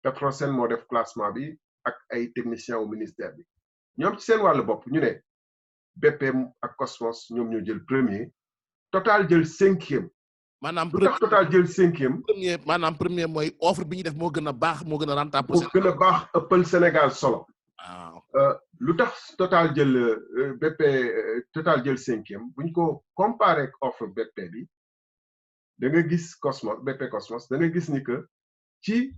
S2: Petrosen moo def classement bi ak ay techniciens au ministère bi ñoom ci seen wàllu bopp ñu ne BP ak Cosmos ñoom ñoo jël premier Total jël 5e.
S1: maanaam
S2: lu tax Total jël 5e.
S1: premier mooy offre bi ñu def moo gën a baax moo gën a rentable.
S2: moo gën a baax ëppal Sénégal solo. lu tax Total jël Total jël 5e bu ñu ko comparé ak offre BP bi da nga gis BP Cosmos da nga gis ni que ci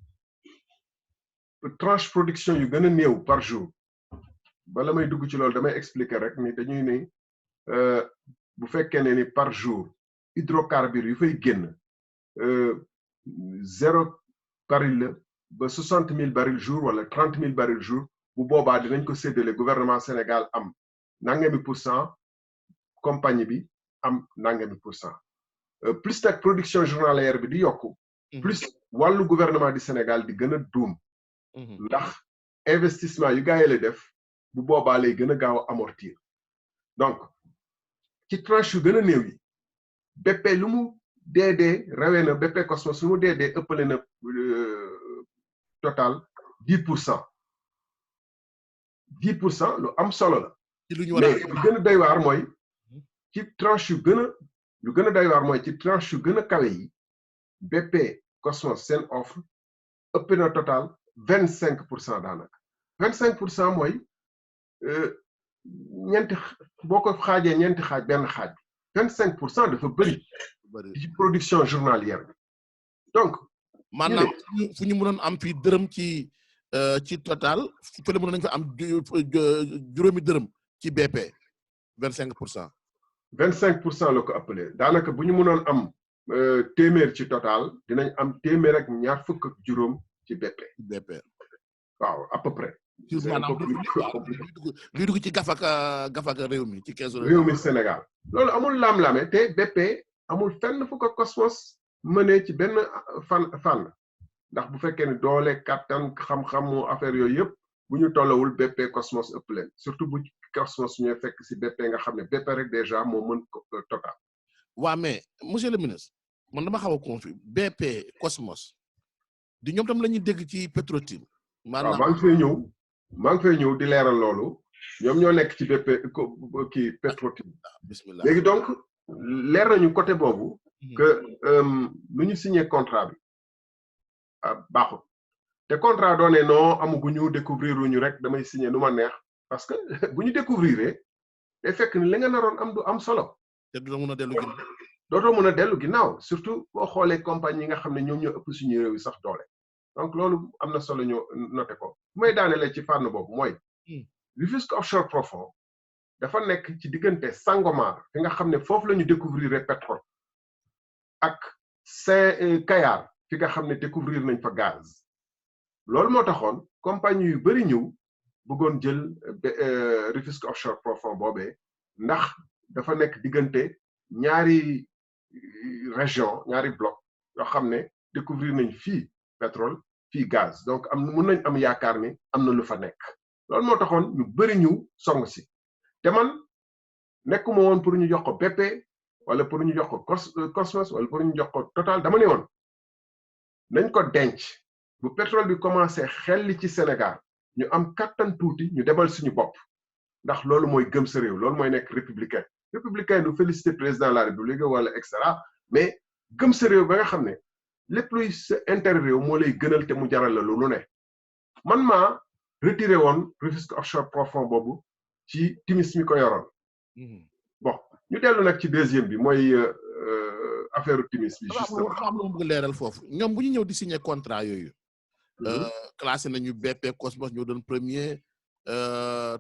S2: tranche production yu gën a néew par jour bala may dugg ci loolu damay expliquer rek ni dañuy ne bu fekkee ne ni par jour hydrocarbures yu fay génn 0 baril la ba 60,000 barils jour wala 30,000 barils jour bu boobaa dinañ ko séddale gouvernement Sénégal am nangami %, compagnie bi am nangami %. Plus nag production journalière bi di yokku plus wàllu gouvernement du Sénégal di gën a duum ndax investissement yu gaa yi la def bu boobaa lay gën a gaaw a amortir donc ci tranche yu gën a néew yi BP lu mu deedee rawee na BP Cosmos lu mu deedee ëppale na Total 10%. 10% lu am solo la. mais lu gën a doy waar mooy ci tranche yu gën a lu gën a doy waar mooy ci tranche yu gën a kawe yi BP Cosmos seen offre ëpp na Total 25% daanaka 25% mooy ñeenti boo ko xaajee ñeenti xaaj benn xaaj 25% dafa bëri ci production journalière bi donc.
S1: maanaam fu ñu mënoon am fii dërëm ci Total fële mënoon nañu fa am juróomi dërëm ci BP 25%.
S2: 25% la ko ëppalee daanaka bu ñu mënoon am téeméer ci Total dinañ am téeméer ak ñaar fukk ak juróom ci BP. waaw à peu près.
S1: maanaam luy dugg ci gafaka réew mi ci keesu
S2: réew mi Sénégal loolu amul laam-laame te BP amul fenn fu ko Cosmos mënee ci benn fànn ndax bu fekkee ne doole kattan xam-xamu affaire yooyu yëpp bu ñu tollawul BP Cosmos ëpp leen surtout bu Cosmos ñooy fekk si BP nga xam ne BP rek déjà moo mën Total.
S1: waa mais monsieur le ministre man dama xaw a confus BP Cosmos di ñoom tam la ñuy dégg ci Petro-Tim.
S2: maanaam maa ngi fay ñëw di leeral loolu ñoom ñoo nekk ci BP kii Petro-Tim.
S1: bismillah
S2: léegi donc leer nañu côté boobu. que lu ñu signé contrat bi baaxul te contrat doone non amuguñu découvrir wuñu rek damay signé nu ma neex parce que bu ñu découvrir day fekk ni li nga naroon am du am solo.
S1: te dootoo mën a dellu ginnaaw.
S2: dootoo mën a dellu ginnaaw surtout boo xoolee compagnie yi nga xam ne ñoom ñoo ëpp suñu réew yi sax doole donc loolu am na solo ñu noté ko bu may daanelee ci fànn boobu mooy. Rufisque Offshore Profond dafa nekk ci diggante Sangomar fi nga xam ne foofu la ñu découvrir pétrole. ak Kayar fi nga xam ne découvrir nañ fa gaz loolu moo taxoon compagnie yu bari ñëw bëggoon jël Rufisque Offshore Profond boobee ndax dafa nekk diggante ñaari région ñaari bloc yoo xam ne découvrir nañ fii pétrole fii gaz donc mën nañ am yaakaar ni am na lu fa nekk loolu moo taxoon ñu bari ñëw song si te man nekkuma woon pour ñu jox ko BP wala pour ñu jox ko Cosmos wala pour ñu jox ko Total dama ne woon nañ ko denc bu pétrole bi commencé xelli ci Sénégal ñu am kattan tuuti ñu demal suñu bopp ndax loolu mooy gëm sa réew loolu mooy nekk républicain du féliciter président de la république wala et cetera mais gëm sa réew ba nga xam ne lépp luy sa intérêt réew moo lay gënal te mu jaral la lu ne man maa retiré woon Rufisque offshore profond boobu ci Timis mi ko yoroon bon ñu dellu nag ci deuxième bi mooy affaire Timis bi justement
S1: am lu bëgg leeral foofu ñoom bu ñu ñëw di signer contrat yooyu classé nañu BP Cosmos ñoo doon premier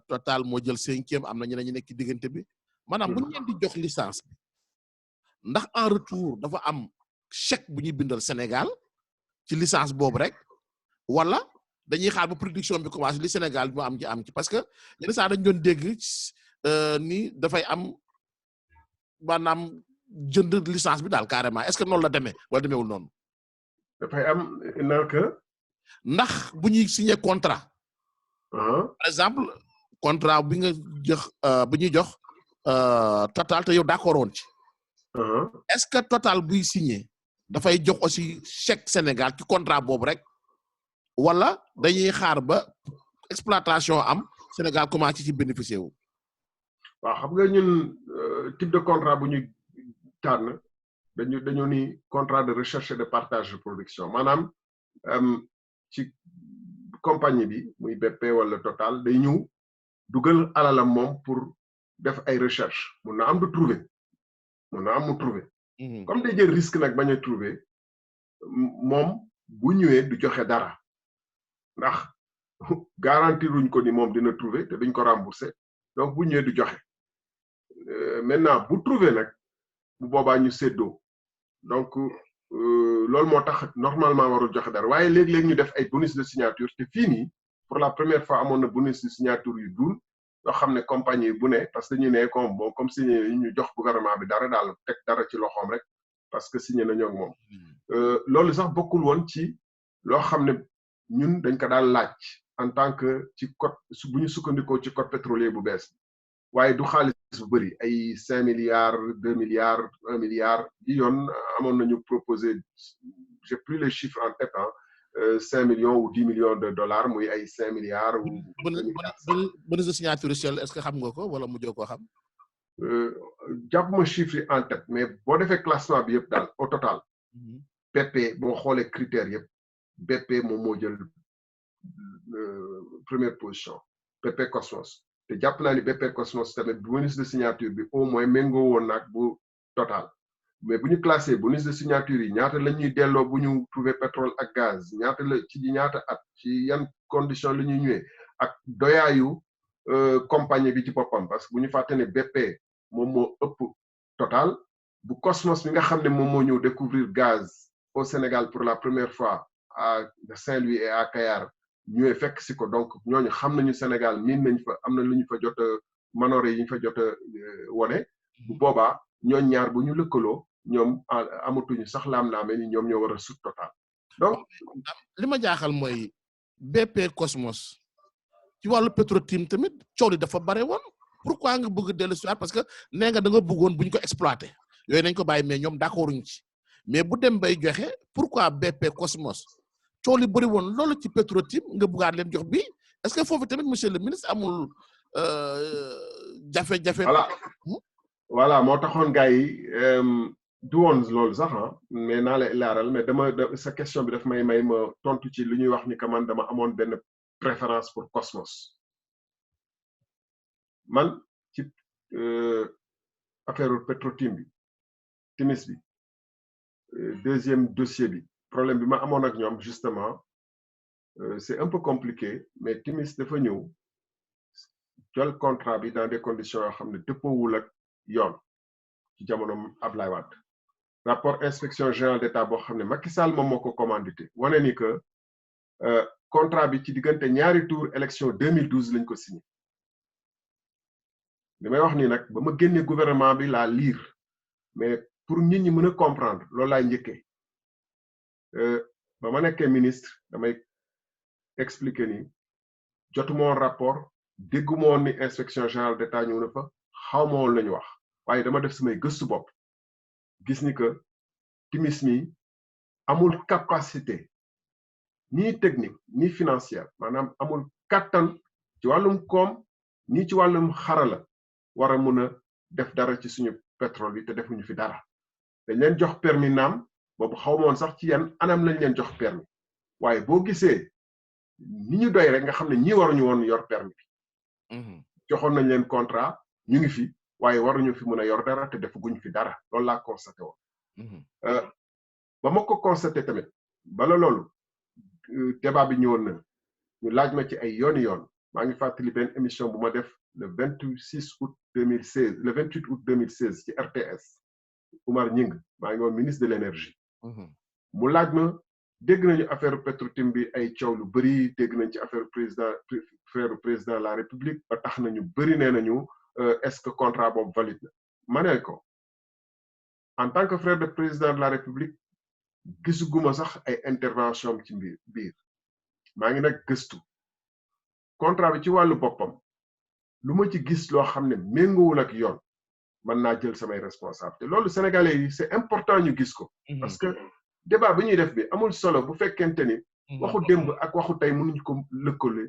S1: Total moo jël 5e am na ñeneen ñu nekk ci diggante bi maanaam bu ñu leen di jox licence bi ndax en retour dafa am chèque bu ñuy bindal Sénégal ci licence boobu rek wala dañuy xaar ba production bi commencé li Sénégal bi am ci parce que yenn saa dañu doon dégg ni dafay am maanaam jënd licence bi daal carrément est-ce que noonu la demee wala demeewul noonu.
S2: dafay am
S1: ndax bu ñuy signer contrat. par exemple contrat bi nga jox bu ñuy jox Total te yow d'accord woon ci. est-ce que Total buy signer dafay jox aussi chèque Sénégal ci contrat boobu rek wala dañuy xaar ba exploitation am Sénégal commencé ci bénéficier wu.
S2: waaw xam nga ñun type de contrat bu ñu tànn dañu ni contrat de recherche et de partage de production maanaam ci compagnie bi muy BP wala Total day ñëw dugal alalam moom pour def ay recherche mun na am du trouver mun na am mu trouver comme day jël risque nag bañ a trouver moom bu ñëwee du joxe dara ndax garantir luñ ko ni moom dina trouver te duñ ko rembourser donc bu ñëwee du joxe maintenant bu trouver nag bu boobaa ñu séddoo donc loolu moo tax normalement warul joxe dara waaye léeg-léeg ñu def ay bonus de signature te fii nii pour la première fois amoon na bonus de signature yu dul yoo xam ne compagnie bu ne parce que ñu ne comme signé ñu jox gouvernement bi dara daal teg dara ci loxoom rek parce que signé nañoo ak moom loolu sax bokkul woon ci loo xam ne ñun dañ ko daal laaj en tant que ci code bu ñu sukkandikoo ci code pétrolier bu bees waaye du xaalis bu bëri ay 5 milliards 2 milliards 1 milliard yi yoon amoon nañu proposé j'ai plus les chiffres en tête 5 millions ou 10 millions de dollars muy ay 5 milliards ou
S1: bonus de signature est-ce que xam nga ko wala mujjoo koo xam
S2: jàpp ma chiffre yi en tête mais boo defee classement bi yëpp daal au total BP boo xoolee critères yëpp BP moom moo jël première position BP Cosmos te jàpp naa ni BP Cosmos tamit bonus de signature bi au moins méngoo woon nag bu Total mais bu ñu classé bonus de signature yi ñaata la ñuy delloo bu ñu trouver pétrole ak gaz ñaata la ci ñaata at ci yan condition la ñuy ñëwee ak doyaayu compagnie bi ci boppam parce que bu ñu fàtte ne BP moom moo ëpp Total bu Cosmos bi nga xam ne moom moo ñëw découvrir gaz au Sénégal pour la première fois à Saint-Louis et à Kayar ñëwee fekk si ko donc ñooñu xam nañu Sénégal miin nañ fa am na lu ñu fa jot a manoore yi ñu fa jot a wone bu boobaa ñooñ ñaar bu ñu lëkkaloo ñoom amatuñu sax laam-laame ni ñoom ñoo war a sut Total donc
S1: li ma jaaxal mooy BP Cosmos ci wàllu Petro-Tim tamit coow li dafa bare woon pourquoi nga bëgg dellu si parce que nee nga da nga bëggoon buñ ko exploité yooyu nañ ko bàyyi mais ñoom d'accorduñ ci mais bu dem bay joxe pourquoi BP Cosmos coow li bëri woon loolu ci Petro-Tim nga bëggaat leen jox bi est-ce que foofu tamit monsieur le ministre amul jafe-jafe.
S2: voilà moo taxoon gars yi du woon loolu sax mais naa la laaral mais sa question bi daf may ma tontu ci lu ñuy wax ni que man dama amoon benn préférence pour Cosmos man ci affaire Petro-Tim bi Timis bi deuxième dossier bi problème bi ma amoon ak ñoom justement c'est un peu compliqué mais Timis dafa ñëw jël contrat bi dans des conditions yoo xam ne dëppoowul ak yoon ci jamono Ablaye Wade rapport inspection générale d'État boo xam ne Macky Sall moom moo ko commandité wane ni que contrat bi ci diggante ñaari tour élection 2012 lañ ko signé li may wax nii nag ba ma génnee gouvernement bi laa lire mais pour nit ñi mën a comprendre loolu laay njëkkee ba ma nekkee ministre damay expliquer ni jotuma woon rapport dégguma woon ni inspection générale d'État ñëw na fa xaw ma woon lañu wax waaye dama def samay gëstu bopp gis ni que Timis mi amul capacité ni technique ni financière maanaam amul kattan ci wàllum koom ni ci wàllum xarala war a mën a def dara ci suñu pétrole bi te defuñu fi dara dañ leen jox permis naam boobu xaw ma woon sax ci yan anam lañ leen jox permis waaye boo gisee ni ñu doy rek nga xam ne ñii waruñu woon yor permis bi joxoon nañ leen contrat ñu ngi fi waaye waruñu fi mën a yor dara te defaguñ fi dara loolu laa constaté woon ba ma ko constaté tamit bala loolu débat bi ñëwoon na ñu laaj ma ci ay yooni yoon maa ngi fàttali benn émission bu ma def le 26 août 2016 le 28 août 2016 ci RTS Oumar Gning maa ngi woon ministre de l'énergie mu laaj ma dégg nañu affaire Petrotim bi ay coow lu bëri dégg nañ ci affaire président de la République ba tax nañu bëri nee nañu est-ce que contrat boobu valide na ma ne ko en tant que frère de président de la République gisuguma sax ay intervention ci biir maa ngi nag gëstu contrat bi ci wàllu boppam lu ma ci gis loo xam ne méngoowul ak yoon mën naa jël samay responsabilité loolu sénégalais yi c'est important ñu gis ko parce que débat bi ñuy def bi amul solo bu fekkente ni waxu démb ak waxu tey mënuñu ko lëkkale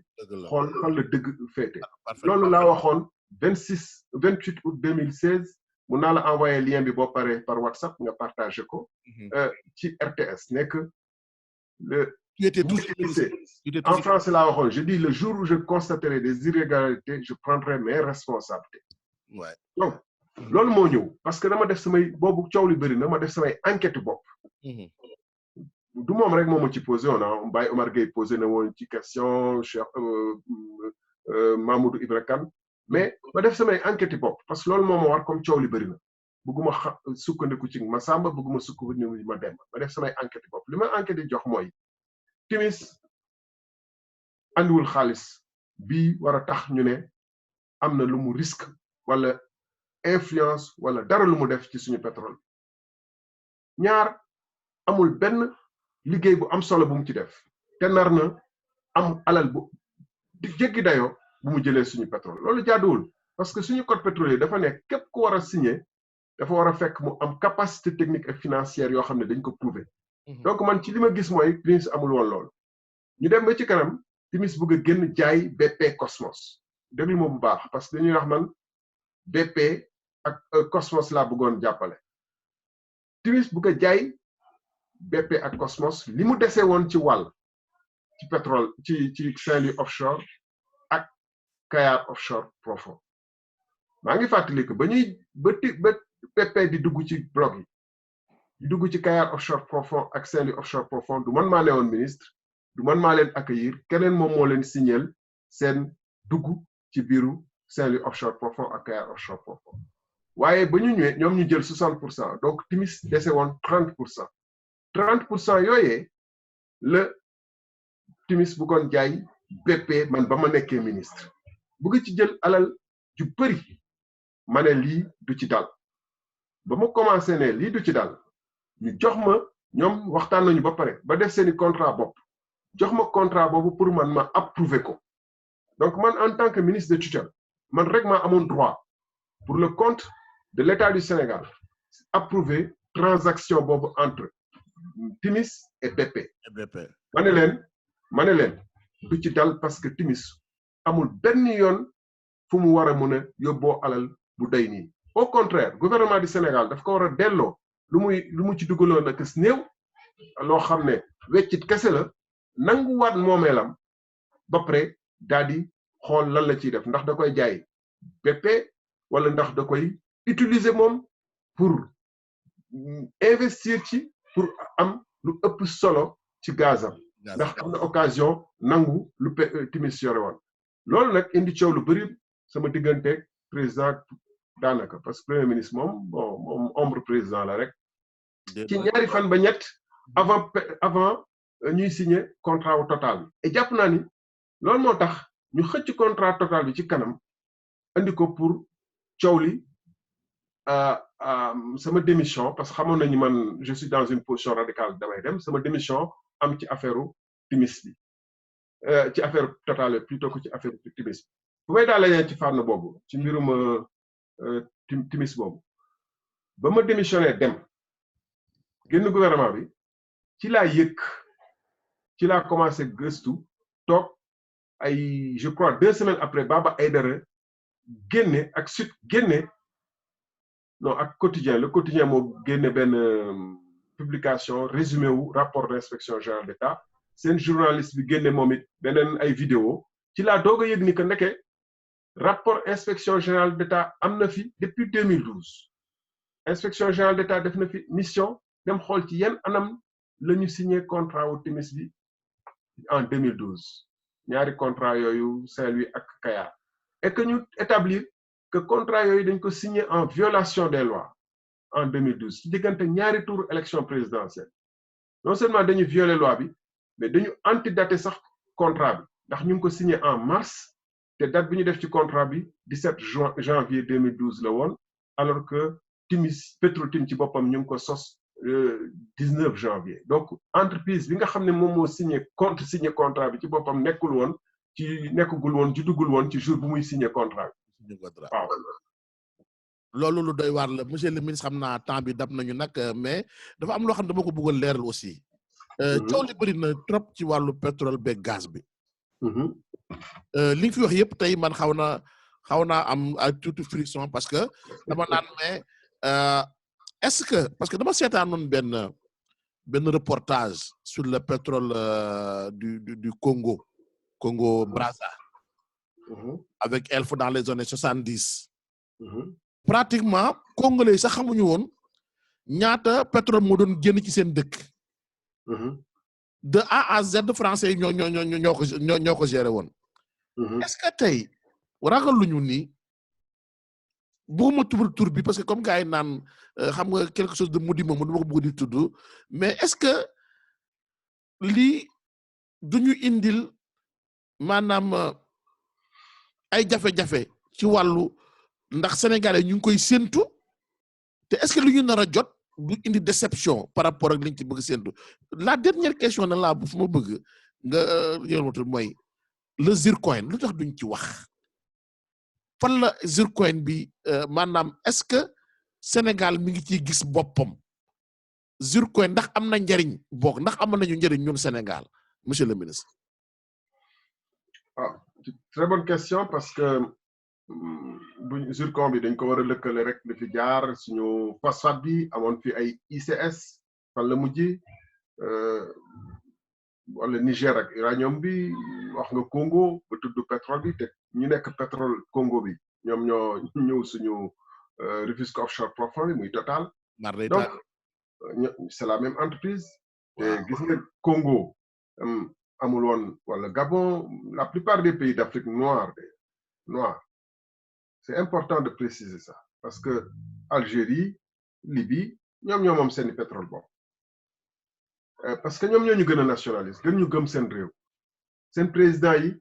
S2: xool fan la dëgg féete loolu laa waxoon 28 août 2016 mun naa la envoyer lien bi boo paree par WhatsApp nga partagé ko ci RTS nekk en français laa waxoon je dis le jour où je constaterai des irrégularités je prendrai mes responsabilités donc loolu moo ñëw parce que dama def samay boobu coow li bëri na ma def samay enquête bopp du moom rek moo ma ci posé woon ah Baye Omar Gueye posé na woon ci question Cheikh Mamadou Ibra Kane mais ma def samay enquête bopp parce que loolu moo ma war comme coow li bëri na bëgguma sukkandiku ci ma Samba bëgguma sukkandiku ci ma Demba ma def samay enquête bopp li ma enquête yi jox mooy Timis andiwul xaalis bii war a tax ñu ne am na lu mu risque wala influence wala dara lu mu def ci suñu pétrole ñaar amul benn liggéey bu am solo bu mu ci def te nar na am alal bu jéggi dayoo bu mu jëlee suñu pétrole loolu jaaduwul parce que suñu code pétrolier dafa nekk képp ku war a signer dafa war a fekk mu am capacité technique et financière yoo xam ne dañ ko prouver donc man ci li ma gis mooy Timis amul woon loolu ñu dem ba ci kanam Timis bëgg a génn jaay BP Cosmos déglu ma bu baax parce que dañuy wax man BP ak Cosmos laa bëggoon jàppale Timis bëgg a jaay BP ak Cosmos li mu dese woon ci wàll ci pétrole ci Saint-Louis offshore ak Kayar offshore profond maa ngi fàttali que ba BP di dugg ci bloc yi di dugg ci Kayar offshore profond ak Saint-Louis offshore profond du man maa ne woon ministre du man maa leen accueillir keneen moom moo leen signal seen dugg ci biiru Saint-Louis offshore profond ak Kayar offshore profond waaye ba ñu ñëwee ñoom ñu jël 60% donc Timis dese woon 30% 30% yooyee la Timis bëggoon jaay BP man ba ma nekkee ministre bëgg ci jël alal ju bëri ma ne lii du ci dal ba ma commencé ne lii du ci dal ñu jox ma ñoom waxtaan nañu ba pare ba def seeni contrat bopp jox ma contrat boobu pour man ma approuver ko donc man en tant que ministre de tutelle man rek maa amoon droit pour le compte de l'État du Sénégal approuver transaction boobu entre Timis et BP ma ne leen du ci dal parce que Timis amul benn yoon fu mu war a mën a yóbboo alal bu day nii au contraire gouvernement du Sénégal daf ko war a delloo lu mu ci dugaloon na kës néew loo xam ne weccit kese la nanguwaat moomeelam ba pare daal di xool lan la ciy def ndax da koy jaay BP wala ndax da koy utiliser moom pour investir ci pour am lu ëpp solo ci gazam ndax am na occasion nangu lu Timis yore woon loolu nag indi coow lu bëri sama digganteeg président daanaka parce que premier ministre moom ombre président la rek ci ñaari fan ba ñett avant ñuy signer contrat wu Total bi et jàpp naa ni loolu moo tax ñu xëcc contrat Total bi ci kanam andi ko pour coow li sama démission parce que xamoon nañu man je suis dans une position radicale damay dem sama démission am ci affaire Timis bi ci affaire Total plutôt que ci affaire Timis bi bu may daal ci fànn boobu ci mbirum Timis boobu ba ma démissionné dem génn gouvernement bi ci laa yëg ci laa commencé gëstu toog ay je crois 2 semaines après Baba Aïdara génne ak Sud génne non ak quotidien le quotidien moo génne benn publication résumé wu rapport d'inspection générale d'État seen journaliste bi génne moom it beneen ay vidéo ci laa doog a yëg ni que ndeke rapport inspection générale d'État am na fi depuis 2012 inspection générale d'État def na fi mission dem xool ci yenn anam la ñu signé contrat wu Timis bi en 2012 ñaari contrat yooyu Saint-Louis ak Kayar et que ñu établir que contrat yooyu dañ ko signé en violation des lois en 2012 ci diggante ñaari tour élection présidentielle non seulement dañu violer loi bi mais dañu antidaté sax contrat bi ndax ñu ngi ko signé en mars te date bi ñu def ci contrat bi 17 janvier 2012 la woon alors que Timis Petro-Tim ci boppam ñu ngi ko sos 19 janvier donc entreprise bi nga xam ne moom moo signé contrat bi ci boppam nekkagul woon juddugul woon ci jour bu muy signé contrat bi waaw.
S1: loolu lu doy waar la monsieur le ministre xam naa temps bi dab nañu nag mais dafa am loo xam ne dama ko bëggoon leeral aussi. coow li bëri na trop ci wàllu pétrole beeg gaz bi. li nga fi wax yëpp tey man xaw naa am ay tuuti friction parce que dama naan mais est-ce que parce que dama seetaanoon benn reportage sur le pétrole du Congo Brazza. Avec Elf dans les années 70. Pratiquement congolais sax xamuñu woon ñaata pétrole moo doon génn ci seen dëkk. De A à Z français yi ñoo ko géré woon. Est-ce que tey ragaluñu ni bëgguma tudd tur bi parce que comme gars yi naan xam nga quelque chose de maudit moom dama ko bëgg di tudd mais est-ce que lii duñu indil maanaam ay jafe-jafe ci wàllu ndax sénégalais ñu ngi koy séntu te est-ce que lu ñu nar a jot du indi déception par rapport ak liñ ci bëgg séntu la dernière question na laa bu fu ma bëgg nga yowmatu mooy le zircon lu tax duñ ci wax fan la zircon bi maanaam est-ce que Sénégal mi ngi ciy gis boppam zircon ndax am na njariñ bokk ndax am nañu njariñ ñun Sénégal monsieur le ministre.
S2: Ah, très bonne question parce que bu zircon bi dañ ko war a lëkkale rek li fi jaar suñu phosphate bi amoon fi ay ICS fan la mujj wala Niger ak uranium bi wax nga Congo ba tudd pétrole bi te ñu nekk pétrole Congo bi ñoom ñoo ñëw suñu Rufisque offshore profond muy Total. Donc c'est la même entreprise. te gis nga Congo amul woon wala Gabon la plupart des pays d'Afrique noire c'est important de préciser ça parce que Algérie Libye ñoom ñoo moom seeni pétrole boobu parce que ñoom ñoo ñu gën a nationaliste gën ñu gëm seen réew seen président yi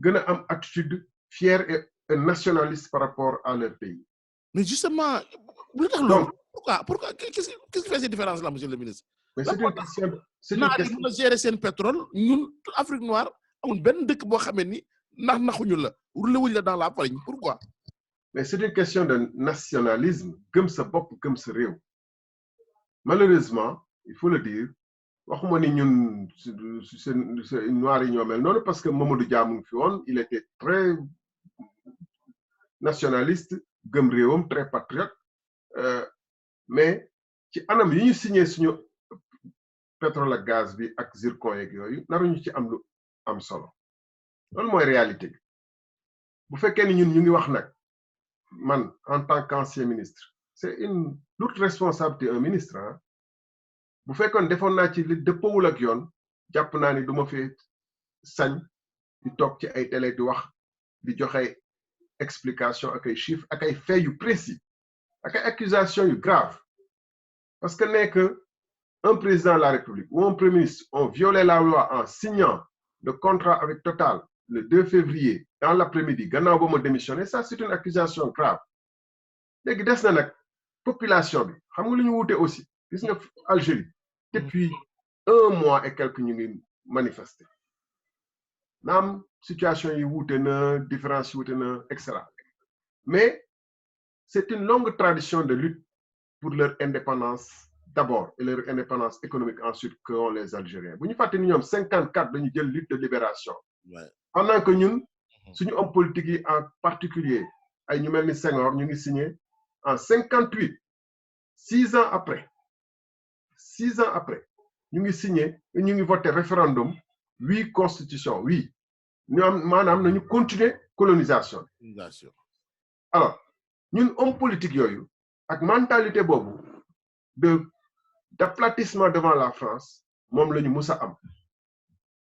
S2: gën a am attitude fière et nationaliste par rapport à leur pays.
S1: Mais justement lu tax loolu pourquoi qu'est-ce qui fait cette différence là monsieur le ministre.
S2: Mais c'est une question
S1: mën a gérer seen pétrole ñun Afrique noire amul benn dëkk boo xamee ni naxuñu la wulewuñ la dans la farine pourquoi.
S2: Mais c'est une question de nationalisme gëm sa bopp gëm sa réew malheureusement il faut le dire waxuma ni ñun seen noir yi ñoo mel noonu parce que Mamadou Dia mu ngi fi woon il était très nationaliste gëm réewam très patriote mais ci anam yi ñu signé suñu pétrole ak gaz bi ak zircon yeeg yooyu naruñu ci am lu am solo loolu mooy réalité bi bu fekkee ni ñun ñu ngi wax nag man en tant qu'ancien ministre c'est une lourde responsabilité un ministre ah bu fekkoon defoon naa ci li dëppawul ak yoon jàpp naa ni du ma fi sañ di toog ci ay télé di wax di joxe explication ak ay chiffres ak ay faits yu précis ak ay accusations yu graves parce que n'est que un président de la République ou un premier ministre ont violé la loi en signant le contrat avec Total le 2 février dans l'après-midi gannaaw ba ma démissionné ça c'est une accusation grave léegi des na nag population bi xam nga lu ñu wuute aussi gis nga Algérie depuis 1 mois et quelques ñu ngi manifester naam situation yi wuute na différence yi wuute na etc. Mais c'est une longue tradition de lutte pour leur indépendance d'abord et leur indépendance économique ensuite qu'ont les Algériens bu ñu fàtte ni ñoom 54 dañu jël lutte de libération pendant que ñun suñu homme politique yi en particulier ay ñu mel ni Senghor ñu ngi signé en 58 6 ans après 6 ans après ñu ngi voté référendum 8 constitution oui ñu am maanaam nañu continuer colonisation. Alors ñun homme politique yooyu ak mentalité boobu d'aplatissement devant la France moom la ñu mus a am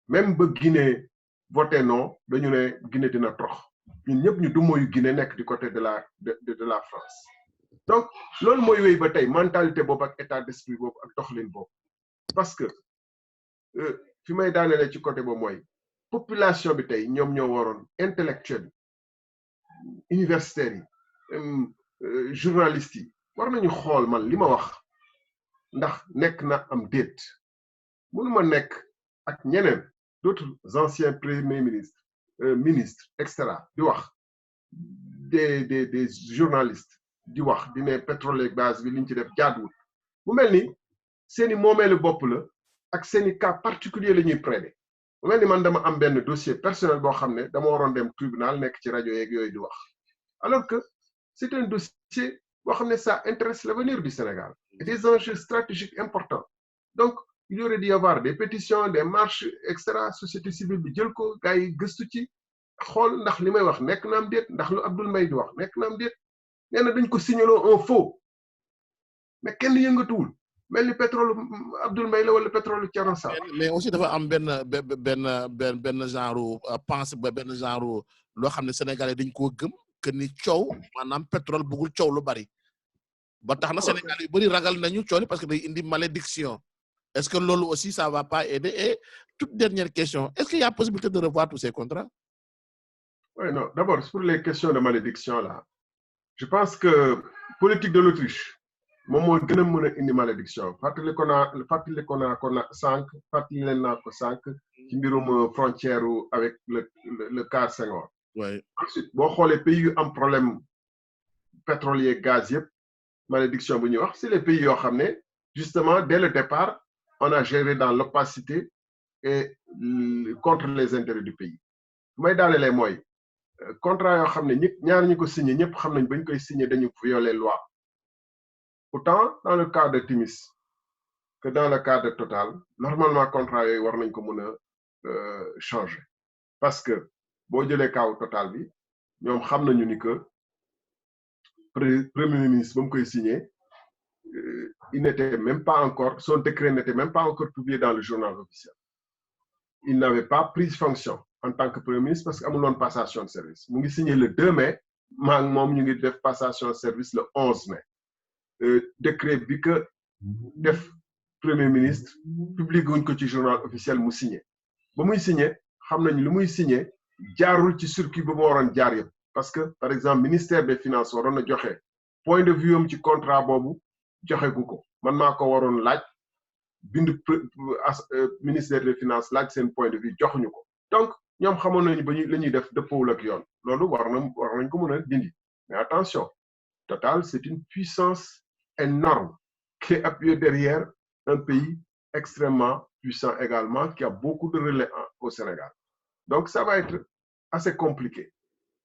S2: même ba Guinée voté non dañu ne Guinée dina trox ñun ñëpp ñu dumóoyu Guinée nekk du côté de la France. Donc loolu mooy wéy ba tey mentalité boobu ak état d'esprit boobu ak doxalin boobu parce que fi may daanelee ci côté boobu mooy population bi tey ñoom ñoo waroon intellectuel universitaires yi journalistes yi war nañu xool man li ma wax ndax nekk na am déet mënuma nekk ak ñeneen d'autres anciens premiers ministres etc. di wax des journalistes di wax di ne pétrole et gaz bi liñ ci def jaaduwul mu mel ni seeni moomeelu bopp la ak seeni cas particulier la ñuy prêter mu mel ni man dama am benn dossier personnel boo xam ne dama waroon dem tribunal nekk ci rajo yeeg yooyu di wax alors que c'est un dossier boo xam ne ça intéresse l'avenir du Sénégal et des enjeux stratégiques importants donc il y aurait dû y avoir des pétitions des marches etc. société civile bi jël ko gars yi gëstu ci xool ndax li may wax nekk na am déet ndax lu Abdoul Mbaye di wax nekk na am déet nee na dañ ko signaloo un faux mais kenn yëngatuwul mel ni pétrole Abdoul Mbaye la wala pétrole Thierno Sall.
S1: mais aussi dafa am benn genre pense ba benn genre loo xam ne Sénégalais dañ koo gëm que ni coow maanaam pétrole bëggul coow lu bari ba tax na Sénégal yu bari ragal nañu coow parce que day indi malédiction est-ce que loolu aussi ça va pas aider et toute dernière question est-ce qu'il y a possibilité de revoir tous ces contrats?
S2: Oui, non, d'abord pour les questions de malédiction là je pense que politique de l'Autriche moom moo gën a mën a indi malédiction fàttali ko naa sànq fàttali leen naa ko sànq ci mbirum frontière avec le cas Senghor.
S1: Oui.
S2: Ensuite boo xoolee pays yu am problème pétrolier gaz yëpp malédiction bu ñuy wax c'est les pays yoo xam ne justement dès le départ on a géré dans l'opacité et contre les intérêts du pays may daanelee mooy contrat yoo xam ne ñaar ñi ko signé ñëpp xam nañ bañ koy signé dañu violer loi autant dans le cas de Timis que dans le cas de Total normalement contrat yooyu war nañ ko mën a changer parce que boo jëlee cas Total bi ñoom xam nañu ni que premier ministre ba mu koy signé il n'était même pas encore son décret n'était même pas encore publié dans le journal officiel il n'avait pas pris fonction en tant que premier ministre parce que amuloon passation de service mu ngi signé le 2 mai maa ngi moom ñu ngi def passation de service le 11 mai décret bi que def premier ministre publié wuñ ko ci journal officiel mu signé ba muy signé xam nañu lu muy signé jaarul ci circuit bi mu waroon jaar yëpp parce que par exemple ministère des finances waroon na joxe point de vue am ci contrat boobu joxe gu ko man maa ko waroon laaj bind ministère des finances laaj seen point de vue joxuñu ko donc ñoom xamoon nañu ba la ñuy def dëppoowul ak yoon loolu war nañ ko mën a dindi mais attention Total c'est une puissance énorme qui est appuyée derrière un pays extrêmement puissant également qui a beaucoup de relais au Sénégal donc ça va être assez compliqué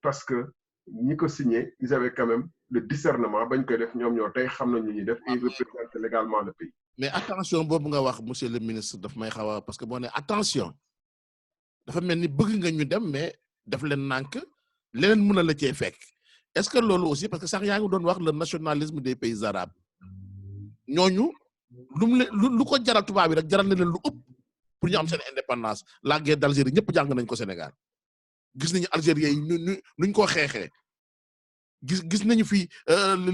S2: parce que ñi ko signé ils avaient quand même le discernement bañ koy def ñoom ñoo tey xam nañ ñu ñuy def et ils représentent légalement le pays.
S1: mais attention boobu nga wax monsieur le ministre daf may xaw a parce que boo ne attention dafa mel ni bëgg nga ñu dem mais daf leen nànk leneen mën a la cee fekk est-ce que loolu aussi parce que sax yaa ngi doon wax le nationalisme des pays arabes ñooñu lu ko jaral tubaab bi rek jaral na leen lu ëpp pour ñu am seen indépendance la guerre d'Algérie ñëpp jàng nañ ko Sénégal gis nañu Algériens yi nuñ ko xeexee gis nañu fi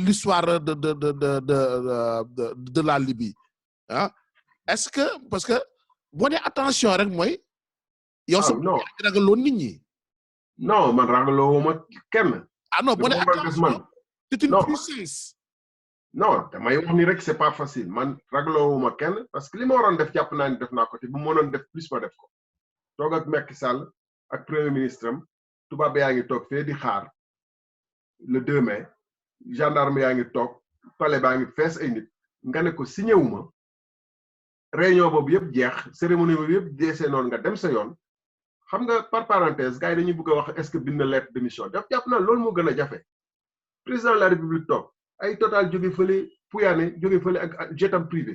S1: l'histoire de la Libye ah est-ce que parce que boo nee attention rek mooy. yow sax ragaloo nit ñi.
S2: non man ragaloo ma kenn.
S1: ah non boo nee attention c'est une puissance.
S2: non damay wax ni rek c'est pas facile man ragaloo ma kenn parce que li ma waroon def jàpp naa ni def naa ko te bu ma mënoon def plus ma def ko toog ak Macky Sall ak premier ministre am tubaab yaa ngi toog fee di xaar le 2 mai gendarme yaa ngi toog palais baa ngi fees ay nit nga ne ko signé wu ma réunion boobu yëpp jeex cérémonie boobu yëpp jeexee noonu nga dem sa yoon xam nga par parenthèse gars yi dañuy bëgg a wax est-ce que bind na lettre de mission jàpp naa loolu moo gën a jafe président de la république toog ay Total jóge fële Pouyané jóge fële ak jetam privé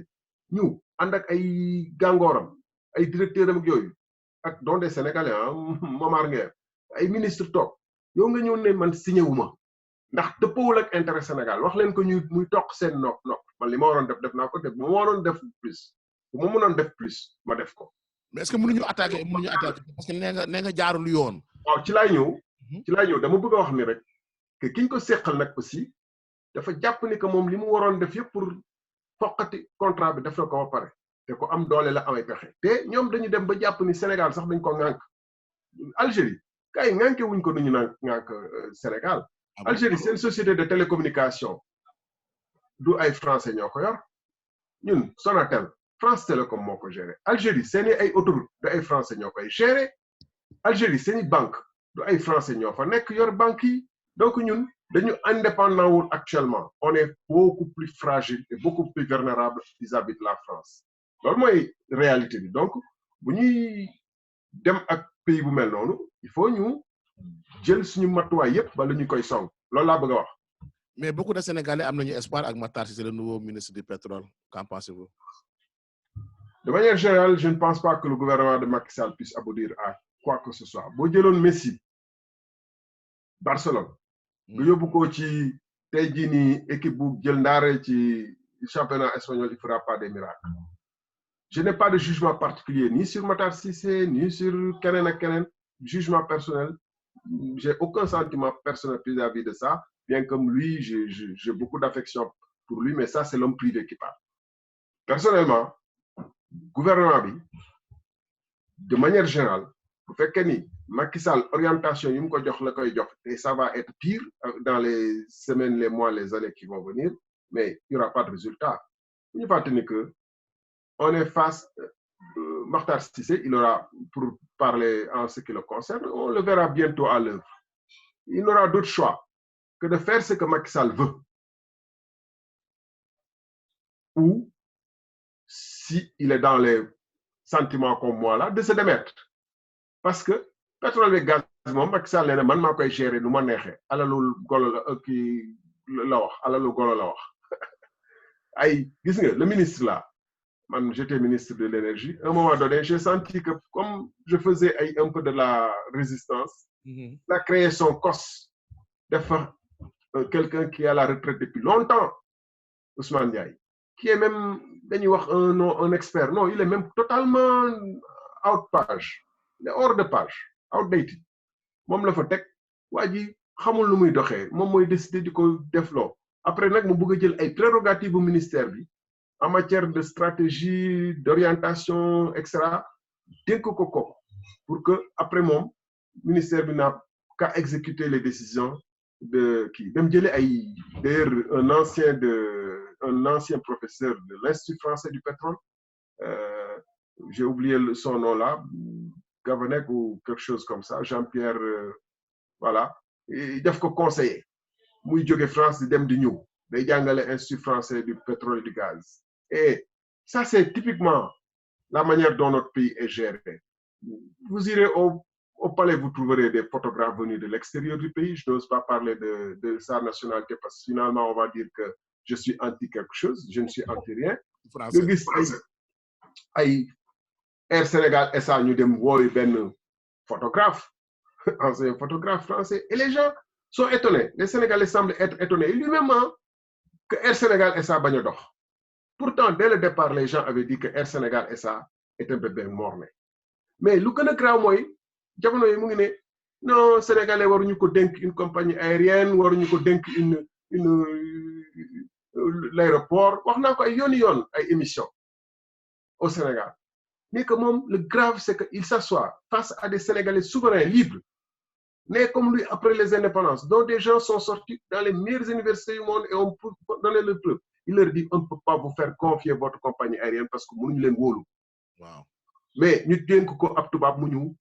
S2: ñu ànd ak ay gàngooram ay directeur am ak yooyu ak don des sénégalais ah Momar Nguer ay ministre toog yow nga ñëw ne man signé wu ma ndax dëppawul ak intérêt Sénégal wax leen ko ñuy muy toq seen nopp man li ma waroon def naa ko def bu ma waroon def plus bu ma mënoon def plus ma def ko.
S1: mais est-ce que mënuñu attaquer parce que nee nga jaarul yoon.
S2: waaw ci laay ñëw dama bëgg a wax ni rek que kiñ ko seqal nag aussi dafa jàpp ni que moom li mu waroon def yëpp pour foqati contrat bi def na ko ba pare te ko am doole la amay pexe te ñoom dañu dem ba jàpp ni Sénégal sax dañ ko ŋànk Algérie kay ŋànke wuñ ko duñu ŋànk Sénégal. Algérie c'est une société de télécommunication du ay français ñoo ko yor ñun Sonatel France Télécom moo ko géré Algérie seeni ay autoroute du ay français ñoo koy géré Algérie seeni banque du ay français ñoo fa nekk yor banque yi donc ñun dañu indépendant wul actuellement on est beaucoup plus fragile et beaucoup plus vulnérable vis-à-vis de la France loolu mooy réalité bi donc bu ñuy dem ak pays bu mel noonu il faut ñu jël suñu matuwaay yépp ba la ñu koy song loolu laa bëgg a wax.
S1: mais beaucoup de Sénégalais am nañu espoir ak Matar Cissé le nouveau ministre du pétrole qu'en pensez-vous?
S2: De manière générale je ne pense pas que le gouvernement de Macky Sall puisse aboutir à quoi que ce soit boo jëloon Messi Barcelone. nga yóbbu ko ci tey jii nii équipe bu jël ndaare ci championnat espagnol il fera pas des miracles. Je n'ai pas de jugement particulier ni sur Matar Cissé ni sur keneen ak keneen jugement personnel. J'ai aucun sentiment personnel vis-à-vis de ça, bien que lui, j'ai beaucoup d'affection pour lui, mais ça, c'est l'homme privé qui parle. Personnellement, gouvernement bi, de manière générale, bu fekkee ni Macky Sall orientation yi mu ko jox la koy jox et ça va être pire dans les semaines, les mois, les années qui vont venir, mais il n'y aura pas de résultat. Il n'y a pas de que on est face Makhtar Cissé, il aura, pour parler en ce qui le concerne, on le verra bientôt à l'œuvre. Il n'aura d'autre choix que de faire ce que Macky Sall veut. Ou, si il est dans les sentiments comme moi là, de se démettre. Parce que pétrole et gaz, Macky Sall nee na man maa koy gérer nu ma neexee alalu golo la kii la wax alalu golo la wax ay gis nga le ministre là. J'étais ministre de l'énergie. À un moment donné, j'ai senti que comme je faisais un peu de la résistance, il a créé son COS. Quelqu'un qui est à la retraite depuis longtemps, Ousmane Ndiaye, qui est même un expert. Non, il est même totalement out page. Il est hors de page, outdated. Mom la fa tek, waji xamul lu muy doxé, mom moy décider diko deflo. Après nak mu bëgg jël ay prérogatives au ministère bi. En matière de stratégie, d'orientation, etc., dénk ko ko pour que après moom ministère bi n'a qu'à exécuter les décisions de kii dem jëlee ay d'ailleurs un ancien professeur de l'Institut français du pétrole j'ai oublié son nom là Gavanek ou quelque chose comme ça Jean-Pierre voilà def ko conseiller muy jóge France di dem di ñëw day jàngale Institut français du pétrole et du gaz. Et ça, c'est typiquement la manière dont notre pays est géré. Vous irez au palais, vous trouverez des photographes venus de l'extérieur du pays. Je n'ose pas parler de sa nationalité parce que finalement, on va dire que je suis anti quelque chose. Je ne suis anti rien. Air Sénégal SA ñu dem wooyu benn photographe, ancien photographe français. Et les gens sont étonnés. Les Sénégalais semblent être étonnés. Et lui-même, que Air Sénégal SA bañ a dox. Pourtant, dès le départ, les gens avaient dit que Air Sénégal SA est un bébé mort-né. Mais lu gën a graaw mooy jamono yi mu ngi ne non Sénégalais waruñu ko dénk une compagnie aérienne waruñu ko dénk l'aéroport wax naa ko ay yooni yoon ay émissions au Sénégal. Mais que moom le grave c'est que il s'assoit face à des Sénégalais souverains libres nés comme lui après les indépendances dont des gens sont sortis dans les meilleures universités du monde et on peut donner le preuve. Il leur dit on ne peut pas vous faire confier votre compagnie aérienne parce que mënuñu leen wóolu.
S1: Waaw.
S2: Mais ñu dénk ko ab tubaab mu ñu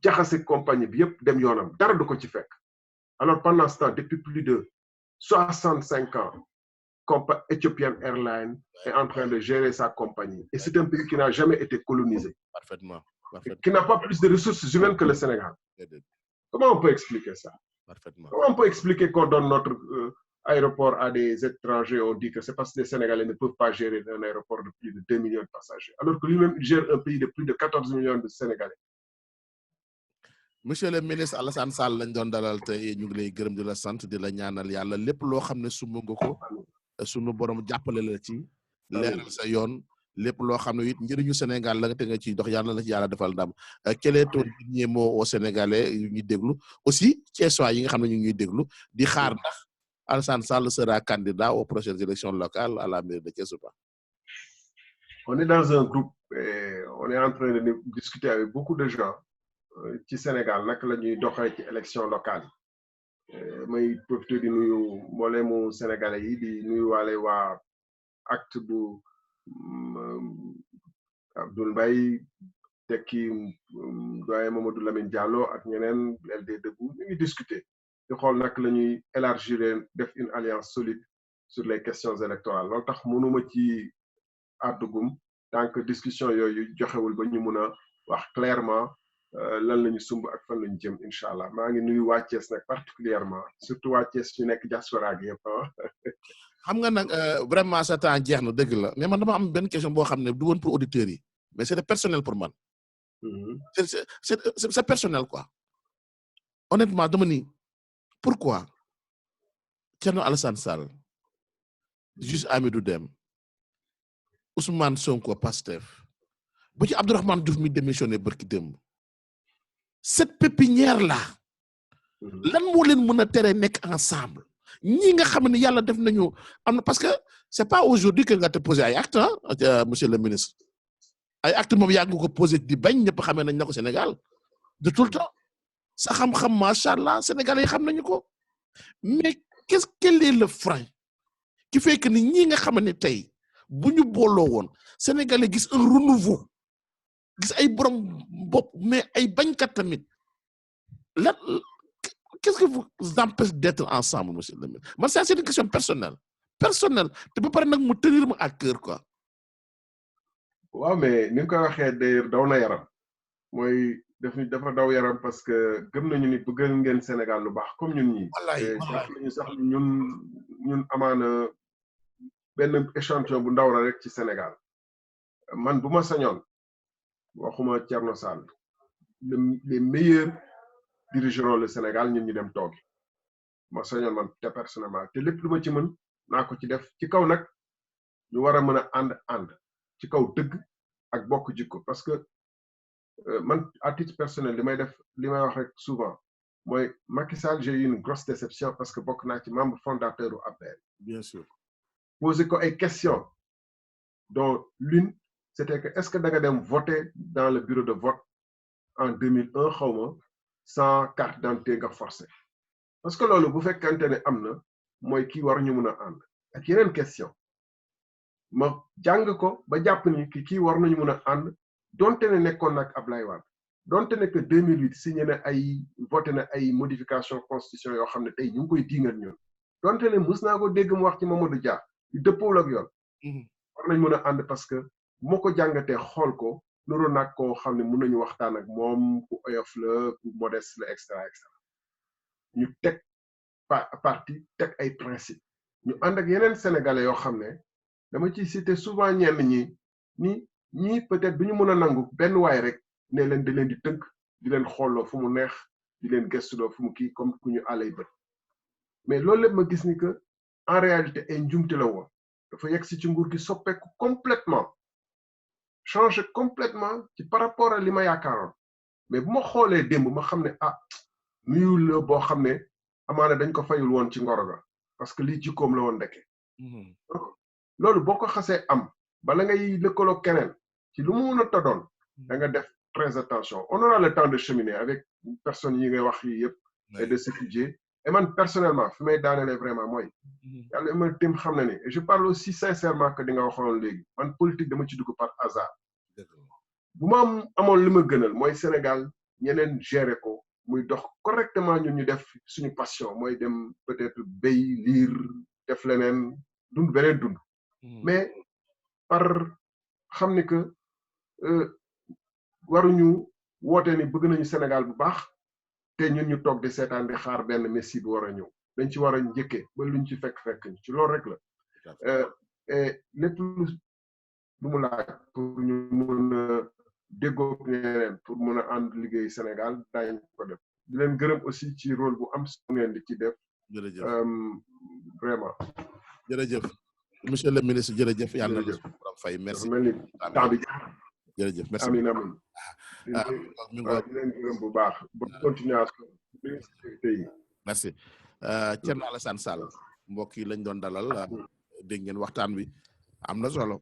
S2: jaxase compagnie bi yëpp dem yoonam dara du ko ci fekk. Alors pendant ce temps depuis plus de 65 ans Ethiopian Airlines est en train de gérer sa compagnie et c'est un pays qui n'a jamais été colonisé.
S1: Parfaitement.
S2: Qui n'a pas plus de ressources humaines que le Sénégal. Comment on peut expliquer ça?
S1: Parfaitement.
S2: Comment on peut expliquer qu'on donne aéroport à des étrangers, on dit que c'est parce que les Sénégalais ne peuvent pas gérer un aéroport de plus de 2 millions de passagers, alors que lui-même il gère un pays de plus de 14 millions de Sénégalais.
S1: monsieur le ministre Alassane Sall lañ doon dalal tey ñu ngi lay gërëm di la sant di la ñaanal yàlla lépp loo xam ne sumb nga ko sunu borom jàppale la ci leeral sa yoon lépp loo xam ne it njëriñu Sénégal la te nga ciy dox yàlla la ci yàlla defal ndam quel est ton dernier mot aux Sénégalais yu ñuy déglu aussi Thiessois yi nga xam ne ñu ngi ñuy déglu di xaar ndax Alassane Sall sera candidat aux prochaines élections locales à la mairie de Thiès ou pas?
S2: On est dans un groupe et on est en train de discuter avec beaucoup de gens ci Sénégal naka la ñuy doxee ci élection locale may profité di nuyu mboolemu Sénégalais yi di nuyu waale waa acte bu Abdoul Mbaye tekki doyen Mamadou Lamine Diallo ak ñeneen LD Debout ñu ngi discuter di xool naka la ñuy élargir def une alliance solide sur les questions électorales loolu tax mënuma ci àddugum tant que discussion yooyu joxewul ba ñu mun a wax clairement lan la ñu sumb ak fan la ñu jëm incha allah maa ngi nuyu waa Thiès nag particulièrement surtout waa Thiès ñu nekk diaspora gi yëpp
S1: xam nga nag vraiment sa temps jeex na dëgg la mais man dama am benn question boo xam ne du woon pour auditeurs yi mais c'est personnel pour man. C'est personnel quoi. Honnêtement dama ni pourquoi Thierno Alassane Sall juge Amidou Dème Ousmane Sonko Pastef ba ci Abdourahmane Diouf mi démissionné barki démb cette pépinière là lan moo leen mën a tere nekk ensemble ñi nga xam ne yàlla def nañu am na parce que c'est pas aujourd'hui que nga te posé ay acte monsieur le ministre ay acte moom yaa ngi ko posé di bañ ñëpp xamee nañ na ko Sénégal de tout le temps sa xam-xam macha allah sénégalais yi xam nañu ko mais quel est le frein qui fait que ni ñi nga xam ne tey bu ñu booloo woon sénégalais gis un renouveau gis ay borom bopp mais ay bañkat tamit lan qu'est-ce que vous empêche d'être ensemble monsieur le ministre man c'est une question personnelle te ba pare nag mu tenir ma à cœur quoi.
S2: waaw mais ni nga koy waxee d'ailleurs daw na yaram mooy dafa daw yaram parce que gëm nañu ni bëgg ngeen Sénégal lu baax comme ñun ñi. wallaay sax ñun amaana benn échantillon bu ndaw la rek ci Sénégal man bu ma sañoon waxuma Thierno Sall les meilleurs dirigeront le Sénégal ñun ñu dem toog ma sañoon man te personnellement te lépp lu ma ci mën naa ko ci def ci kaw nag ñu war a mën a ànd ci kaw dëgg ak bokk jikko parce que man à titre personnel li may wax rek souvent mooy Macky Sall j'ai eu une grosse déception parce que bokk naa ci membre fondateur u APR.
S1: Bien sûr.
S2: Poser ko ay questions dont l'une c'était que est-ce que da nga dem voter dans le bureau de vote en 2001 xawma sans carte d'identité nga forcé parce que loolu bu fekkante ne am na mooy kii war ñu mun a ànd ak yeneen question ma jàng ko ba jàpp ni kii war nañu mun a ànd donte ne nekkoon nag Ablaye Wade donte ne que 2008 signé na ay voté na ay modification constitution yoo xam ne tey ñu ngi koy diingal ñun donte ne mës naa ko dégg mu wax ci Mamadou Dia yu dëppoo ak yoon war nañ mun a ànd parce que bu ma ko jàngatee xool ko nuru nag koo xam ne mun nañu waxtaan ak moom ku oyof la ku modeste la et cetera ñu teg parti teg ay principe ñu ànd ak yeneen sénégalais yoo xam ne dama ciy citer souvent ñenn ñi peut-être du ñu mën a nangu benn waay rek ne leen di leen di tënk di leen xooloo fu mu neex di leen gëstuloo fu mu kii comme ku ñu àllay bët mais loolu lépp ma gis ni que en réalité ay njumte la woon dafa yegg si ci nguur gi soppeeku complètement changer complètement ci par rapport à li ma yaakaaroon mais bu ma xoolee démb ma xam ne nuyu la boo xam ne amaana dañ ko fayul woon ci ngoro ga parce que lii jikkoom la woon ndeke loolu boo ko xasee am bala ngay lëkkaloo keneen ci lu mu mën a toddoon da nga def très attention on aura le temps de cheminer avec personnes yi ngay wax yi yëpp et de s'étudier et man personnellement fi may daanelee vraiment mooy yàlla ma tim xam na ni et je parle aussi sincèrement que di nga waxoon léegi man politique dama ci dugg par hasard bu ma amoon li ma gënal mooy Sénégal ñeneen gérer ko muy dox correctement ñun ñu def suñu passion mooy dem peut-être béy liir def leneen dund beneen dund mais par xam ni que waruñu woote ni bëgg nañu Sénégal bu baax te ñun ñu toog di seetaan di xaar benn messie bi war a ñëw dañ ci war a njëkkee ba luñ ci fekk ci loolu rek la et lépp lu mu laaj pour ñu mën a déggoo ñeneen pour mën a ànd liggéey Sénégal daañu ko def di leen gërëm aussi ci rôle bu am solo ngeen di ci def vraiment
S1: jërëjëf monsieur le ministre jërëjëf yàlla na la fay merci
S2: mel ni temps bi
S1: jërëjëf merci
S2: amiin amiin di leen gërëm bu baax bonne continuation yi
S1: merci Thierno Alassane Sall mbokk yi lañ doon dalal dégg ngeen waxtaan wi am na solo